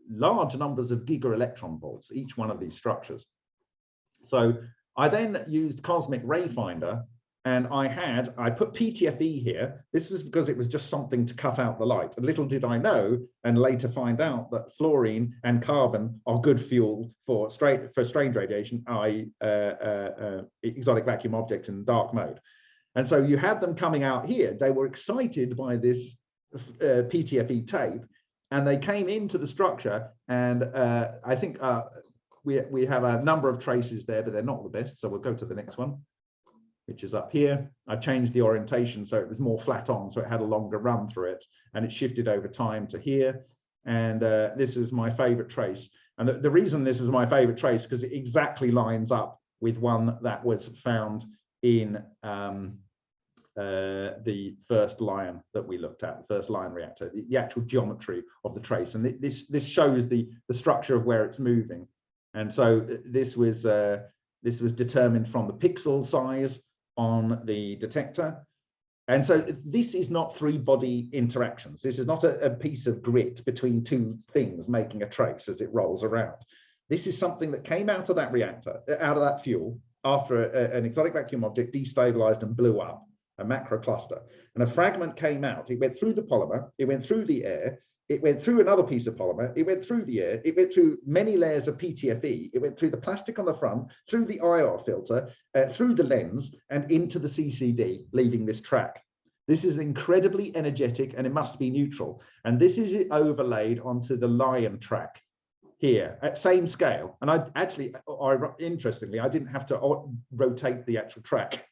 large numbers of giga electron volts, each one of these structures. So I then used Cosmic Ray Finder, and I put PTFE here. This was because it was just something to cut out the light. And little did I know, and later find out, that fluorine and carbon are good fuel for strange radiation, i.e. exotic vacuum objects in dark mode. And so you had them coming out here. They were excited by this PTFE tape, and they came into the structure. And I think we have a number of traces there, but they're not the best. So we'll go to the next one, which is up here. I changed the orientation so it was more flat on, so it had a longer run through it, and it shifted over time to here. And this is my favorite trace. And the reason this is my favorite trace, because it exactly lines up with one that was found in the first Lion that we looked at, the first Lion reactor, the actual geometry of the trace. And this shows the structure of where it's moving. And so this was determined from the pixel size on the detector. And so this is not three-body interactions. This is not a piece of grit between two things making a trace as it rolls around. This is something that came out of that reactor, out of that fuel, after an exotic vacuum object destabilized and blew up, a macro cluster. And a fragment came out. It went through the polymer, it went through the air, it went through another piece of polymer, it went through the air, it went through many layers of PTFE, it went through the plastic on the front, through the IR filter, through the lens, and into the CCD, leaving this track. This is incredibly energetic, and it must be neutral. And this is overlaid onto the Lion track here at same scale. And I actually, interestingly, I didn't have to rotate the actual track.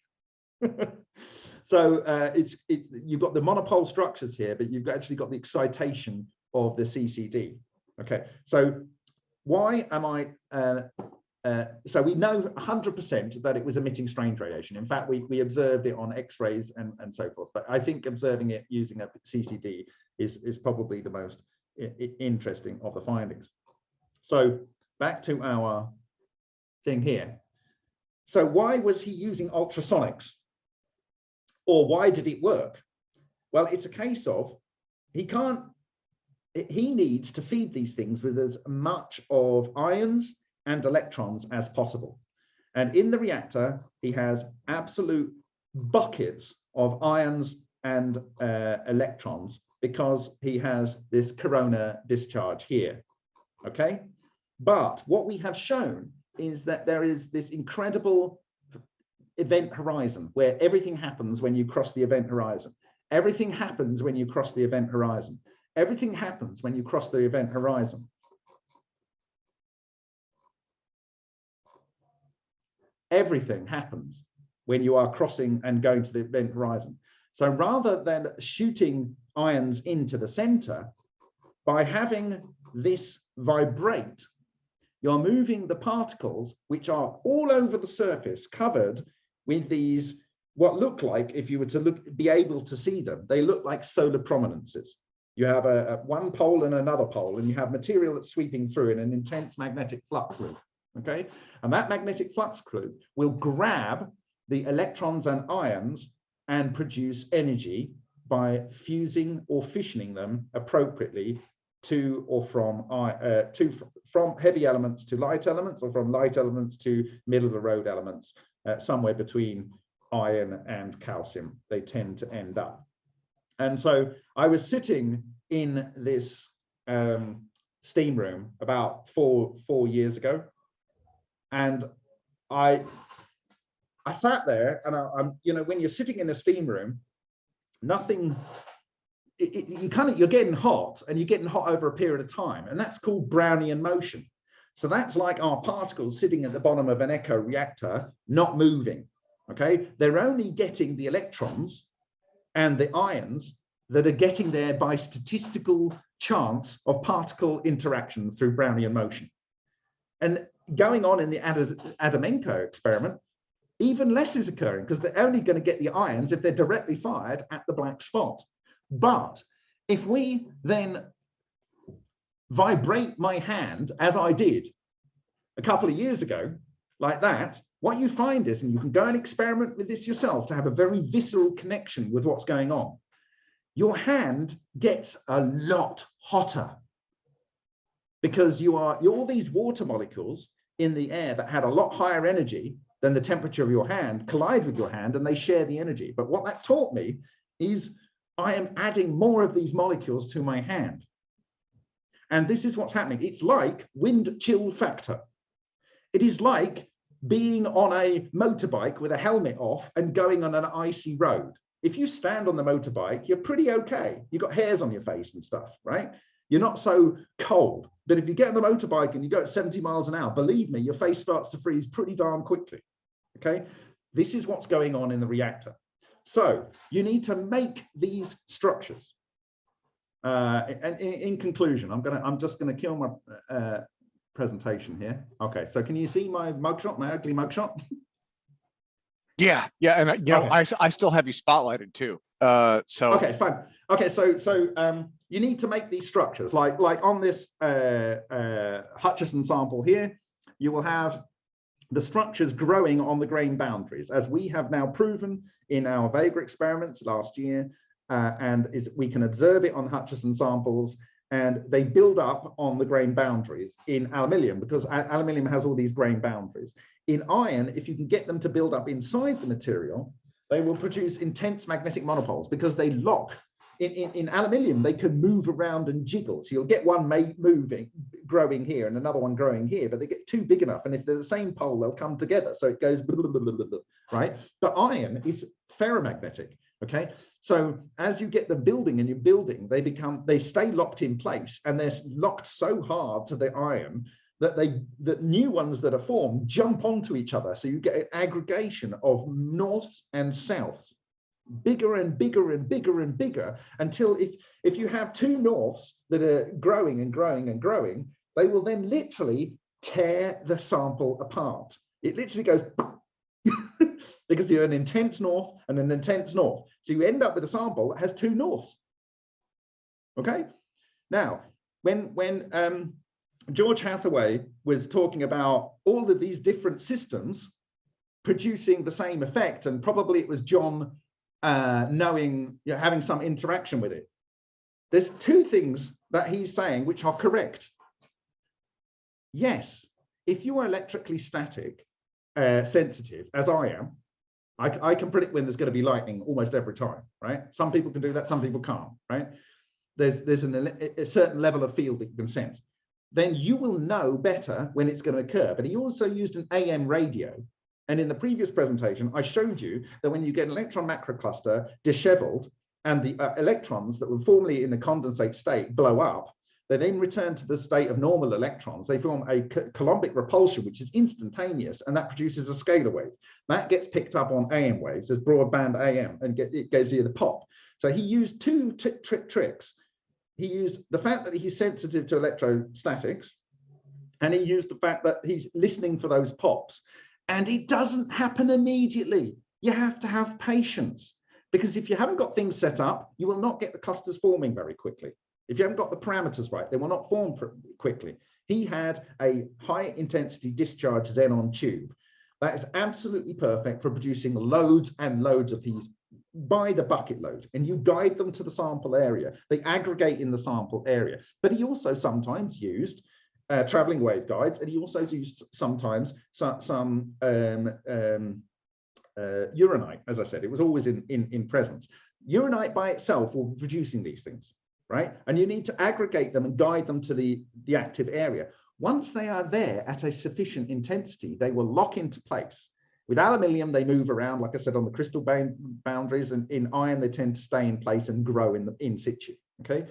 So you've got the monopole structures here, but you've actually got the excitation of the CCD. Okay, so why am I? So we know 100% that it was emitting strange radiation. In fact, we observed it on X-rays and so forth. But I think observing it using a CCD is probably the most interesting of the findings. So back to our thing here. So why was he using ultrasonics? Or why did it work? Well, it's a case of he needs to feed these things with as much of ions and electrons as possible. And in the reactor, he has absolute buckets of ions and electrons because he has this corona discharge here, okay? But what we have shown is that there is this incredible event horizon where everything happens when you cross the event horizon. Everything happens when you cross the event horizon. Everything happens when you cross the event horizon. Everything happens when you are crossing and going to the event horizon. So rather than shooting ions into the center, by having this vibrate, you're moving the particles, which are all over the surface, covered with these, what look like, if you were to be able to see them, they look like solar prominences. You have a one pole and another pole, and you have material that's sweeping through in an intense magnetic flux loop, okay? And that magnetic flux loop will grab the electrons and ions and produce energy by fusing or fissioning them appropriately to or from heavy elements to light elements, or from light elements to middle of the road elements, somewhere between iron and calcium, they tend to end up. And so I was sitting in this steam room about four years ago, and I sat there, and I'm, you know, when you're sitting in a steam room, nothing, you're getting hot, and you're getting hot over a period of time, and that's called Brownian motion. So that's like our particles sitting at the bottom of an echo reactor, not moving, okay? They're only getting the electrons and the ions that are getting there by statistical chance of particle interactions through Brownian motion. And going on in the Adamenko experiment, even less is occurring, because they're only going to get the ions if they're directly fired at the black spot. But if we then vibrate my hand, as I did a couple of years ago, like that, what you find is, and you can go and experiment with this yourself to have a very visceral connection with what's going on, your hand gets a lot hotter, because all these water molecules in the air that had a lot higher energy than the temperature of your hand collide with your hand, and they share the energy. But what that taught me is I am adding more of these molecules to my hand. And this is what's happening. It's like wind chill factor. It is like being on a motorbike with a helmet off and going on an icy road. If you stand on the motorbike, you're pretty okay. You've got hairs on your face and stuff, right? You're not so cold. But if you get on the motorbike and you go at 70 miles an hour, believe me, your face starts to freeze pretty darn quickly. Okay, this is what's going on in the reactor. So you need to make these structures. And in conclusion, I'm just gonna kill my presentation here. Okay, so can you see my mugshot, my ugly mugshot?
Yeah, and okay. I still have you spotlighted too. So
okay, fine. Okay, so you need to make these structures like on this Hutchison sample here. You will have the structures growing on the grain boundaries, as we have now proven in our Vega experiments last year, and we can observe it on Hutchison samples, and they build up on the grain boundaries in aluminium, because aluminium has all these grain boundaries. In iron, if you can get them to build up inside the material, they will produce intense magnetic monopoles, because they lock. In aluminium, they can move around and jiggle. So you'll get one moving, growing here, and another one growing here, but they get too big enough. And if they're the same pole, they'll come together. So it goes, blah, blah, blah, blah, blah, right? But iron is ferromagnetic, okay? So as you get them building and you're building, they stay locked in place, and they're locked so hard to the iron that new ones that are formed jump onto each other. So you get an aggregation of norths and souths, bigger and bigger and bigger and bigger, until if you have two norths that are growing and growing and growing, they will then literally tear the sample apart. It literally goes because you have an intense north and an intense north. So you end up with a sample that has two norths. Okay. Now, when George Hathaway was talking about all of these different systems producing the same effect, and probably it was John having some interaction with it. There's two things that he's saying which are correct. Yes, if you are electrically static, sensitive, as I am, I can predict when there's going to be lightning almost every time, right? Some people can do that, some people can't, right? There's a certain level of field that you can sense. Then you will know better when it's going to occur. But he also used an AM radio. And in the previous presentation, I showed you that when you get an electron macrocluster disheveled, and the electrons that were formerly in the condensate state blow up, they then return to the state of normal electrons. They form a Coulombic repulsion, which is instantaneous, and that produces a scalar wave. That gets picked up on AM waves as broadband AM, and it gives you the pop. So he used two tricks. He used the fact that he's sensitive to electrostatics, and he used the fact that he's listening for those pops. And it doesn't happen immediately. You have to have patience, because if you haven't got things set up, you will not get the clusters forming very quickly. If you haven't got the parameters right, they will not form quickly. He had a high intensity discharge xenon tube. That is absolutely perfect for producing loads and loads of these by the bucket load, and you guide them to the sample area. They aggregate in the sample area. But he also sometimes used traveling waveguides, and he also used sometimes some uranite. As I said, it was always in presence. Uranite by itself will be producing these things, right? And you need to aggregate them and guide them to the active area. Once they are there at a sufficient intensity, they will lock into place. With aluminium, they move around, like I said, on the crystal boundaries, and in iron, they tend to stay in place and grow in situ, okay?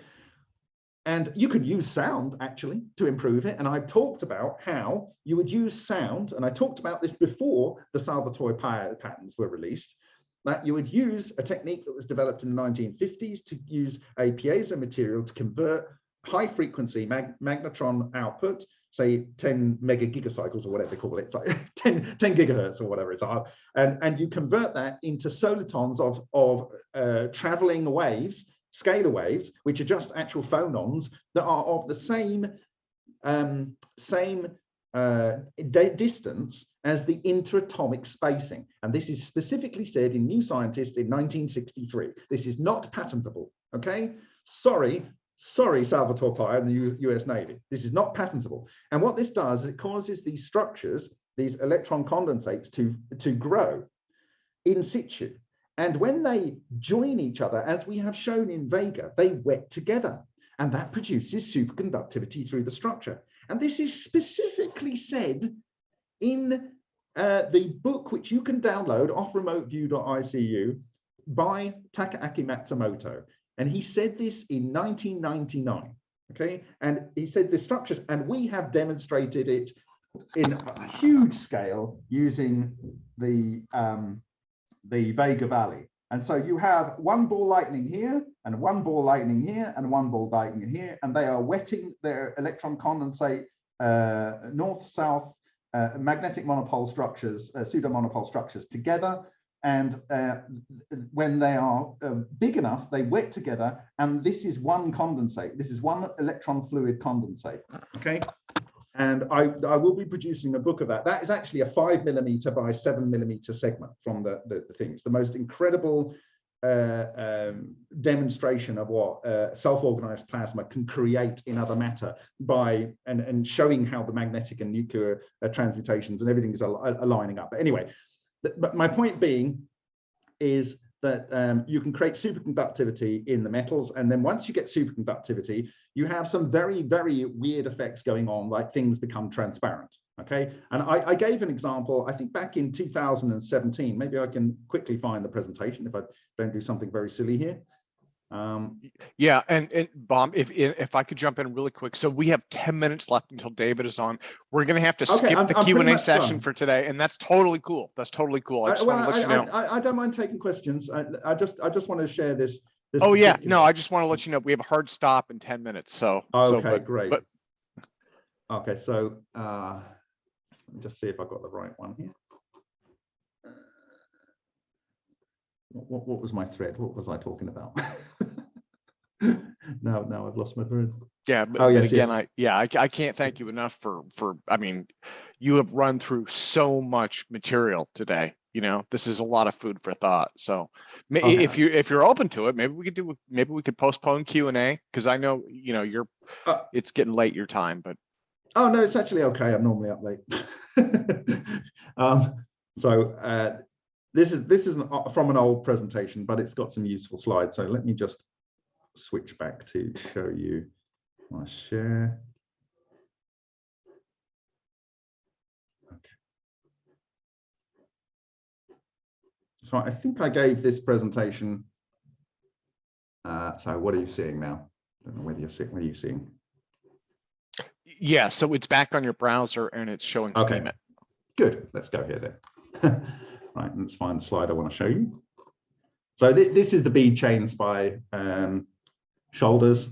And you could use sound, actually, to improve it. And I've talked about how you would use sound, and I talked about this before the Salvatore patterns were released, that you would use a technique that was developed in the 1950s to use a piezo material to convert high-frequency magnetron output, say 10 megagigacycles or whatever they call it, it's like 10 gigahertz or whatever it's are, and you convert that into solitons of traveling waves, scalar waves, which are just actual phonons that are of the same distance as the interatomic spacing. And this is specifically said in New Scientist in 1963. This is not patentable, okay? Sorry, Salvatore Pais and the US Navy. This is not patentable. And what this does is it causes these structures, these electron condensates, to grow in situ. And when they join each other, as we have shown in Vega, they wet together. And that produces superconductivity through the structure. And this is specifically said in the book, which you can download off remoteview.icu by Takaaki Matsumoto. And he said this in 1999, Okay, and he said the structures, and we have demonstrated it in a huge scale using the Vega Valley. And so you have one ball lightning here, and one ball lightning here, and one ball lightning here, and they are wetting their electron condensate north-south magnetic monopole structures, pseudo-monopole structures together. And when they are big enough, they wet together, and this is one condensate. This is one electron fluid condensate, okay? And I will be producing a book of that. That is actually a 5mm by 7mm segment from the thing. It's the most incredible demonstration of what self-organized plasma can create in other matter by and showing how the magnetic and nuclear transmutations and everything is aligning up. But anyway, but my point being is that you can create superconductivity in the metals, and then once you get superconductivity, you have some very, very weird effects going on, like things become transparent, okay? And I gave an example, I think back in 2017, maybe I can quickly find the presentation if I don't do something very silly here.
Yeah, and Bob, if I could jump in really quick. So we have 10 minutes left until David is on. We're going to have to skip the Q&A session for today, and that's totally cool. That's totally cool. I just want to let you know.
I don't mind taking questions. I just want to share this.
Oh yeah, no, I just want to let you know we have a hard stop in 10 minutes. So
okay, great. Okay, so let me just see if I got the right one here. What was my thread? What was I talking about? Now I've lost my thread.
Yeah, but, yes, again, yes. I can't thank you enough for I mean, you have run through so much material today. You know, this is a lot of food for thought. So okay. if you're open to it, maybe we could postpone Q&A, because I know, you know, it's getting late your time, but
oh no, it's actually okay. I'm normally up late. This is from an old presentation, but it's got some useful slides. So let me just switch back to show you my share. Okay. So I think I gave this presentation. So what are you seeing now? I don't know whether you're seeing. What are you seeing?
Yeah, so it's back on your browser and it's showing Steam it.
Good. Let's go here then. Right, let's find the slide I want to show you. So this is the bead chains by Shoulders.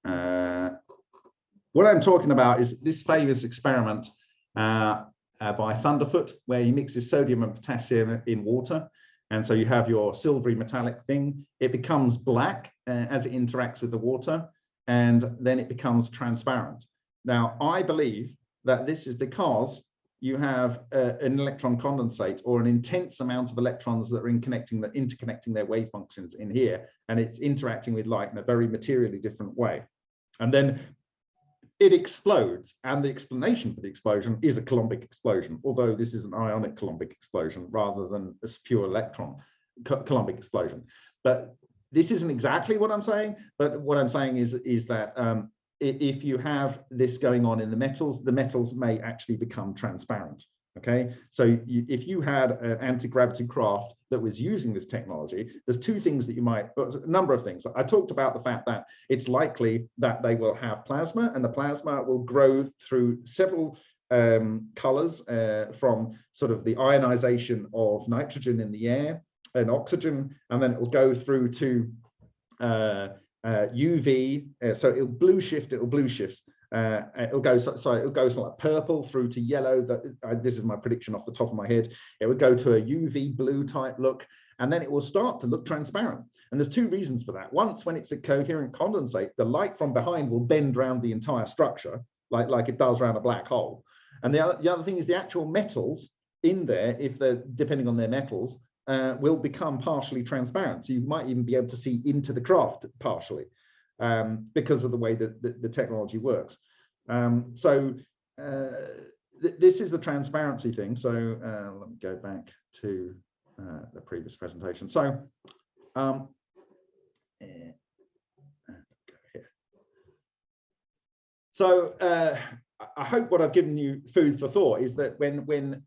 What I'm talking about is this famous experiment by Thunderfoot, where he mixes sodium and potassium in water. And so you have your silvery metallic thing. It becomes black as it interacts with the water, and then it becomes transparent. Now, I believe that this is because you have an electron condensate, or an intense amount of electrons that are interconnecting their wave functions in here, and it's interacting with light in a very materially different way. And then it explodes, and the explanation for the explosion is a Coulombic explosion, although this is an ionic Coulombic explosion rather than a pure electron Coulombic explosion. But this isn't exactly what I'm saying, but what I'm saying is that if you have this going on in the metals may actually become transparent. Okay, so if you had an anti-gravity craft that was using this technology, there's two things that you might, a number of things. I talked about the fact that it's likely that they will have plasma, and the plasma will grow through several colors from sort of the ionization of nitrogen in the air and oxygen, and then it will go through to UV, so it'll blue shift. It'll go like purple through to yellow. This is my prediction off the top of my head. It would go to a UV blue type look, and then it will start to look transparent. And there's two reasons for that. Once, when it's a coherent condensate, the light from behind will bend around the entire structure, like it does around a black hole. And the other thing is the actual metals in there, if they're depending on their metals, will become partially transparent. So you might even be able to see into the craft partially because of the way that the technology works. This is the transparency thing. So let me go back to the previous presentation. So go here. So I hope what I've given you food for thought is that when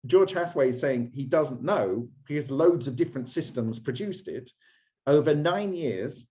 George Hathaway is saying he doesn't know because loads of different systems produced it, over 9 years,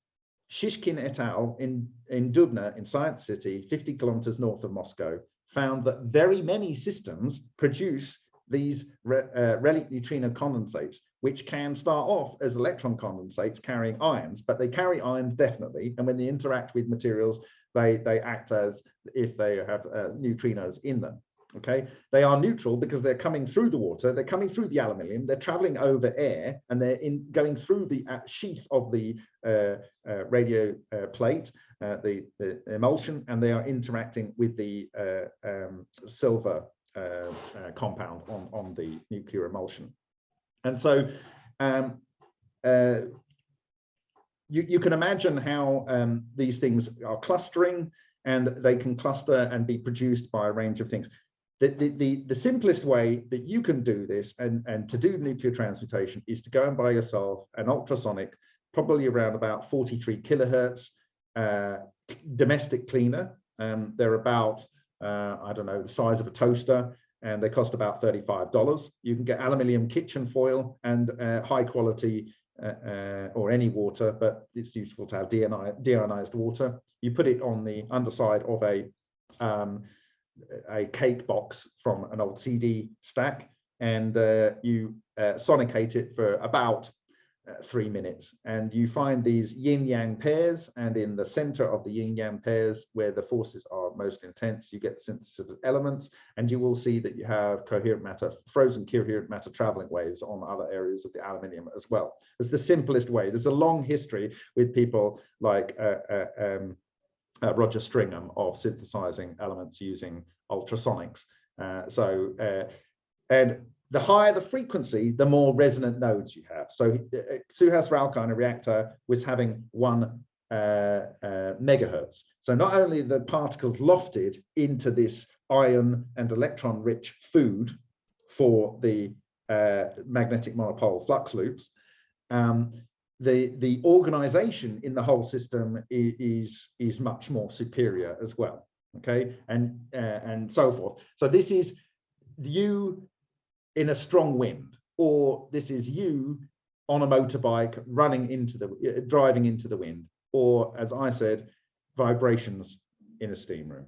Shishkin et al. in Dubna in Science City, 50 kilometers north of Moscow, found that very many systems produce these relic neutrino condensates, which can start off as electron condensates carrying ions, but they carry ions definitely, and when they interact with materials, they act as if they have neutrinos in them. Okay, they are neutral because they're coming through the water, they're coming through the aluminium, they're traveling over air, and they're going through the sheath of the radio plate, the emulsion, and they are interacting with the silver compound on the nuclear emulsion. And so you can imagine how these things are clustering, and they can cluster and be produced by a range of things. The simplest way that you can do this and to do nuclear transmutation is to go and buy yourself an ultrasonic, probably around about 43 kilohertz domestic cleaner. They're about, I don't know, the size of a toaster, and they cost about $35. You can get aluminium kitchen foil and high quality or any water, but it's useful to have deionized water. You put it on the underside of a cake box from an old CD stack, and you sonicate it for about 3 minutes, and you find these yin-yang pairs, and in the center of the yin-yang pairs, where the forces are most intense, you get synthesis of elements, and you will see that you have coherent matter, frozen coherent matter traveling waves on other areas of the aluminium as well. It's the simplest way. There's a long history with people like Roger Stringham of synthesizing elements using ultrasonics. And the higher the frequency, the more resonant nodes you have. So Suhas-Ralka in a reactor was having 1 megahertz. So not only the particles lofted into this ion and electron-rich food for the magnetic monopole flux loops, the organization in the whole system is much more superior as well. Okay, and so forth. So this is you in a strong wind, or this is you on a motorbike running into the driving into the wind, or as I said, vibrations in a steam room.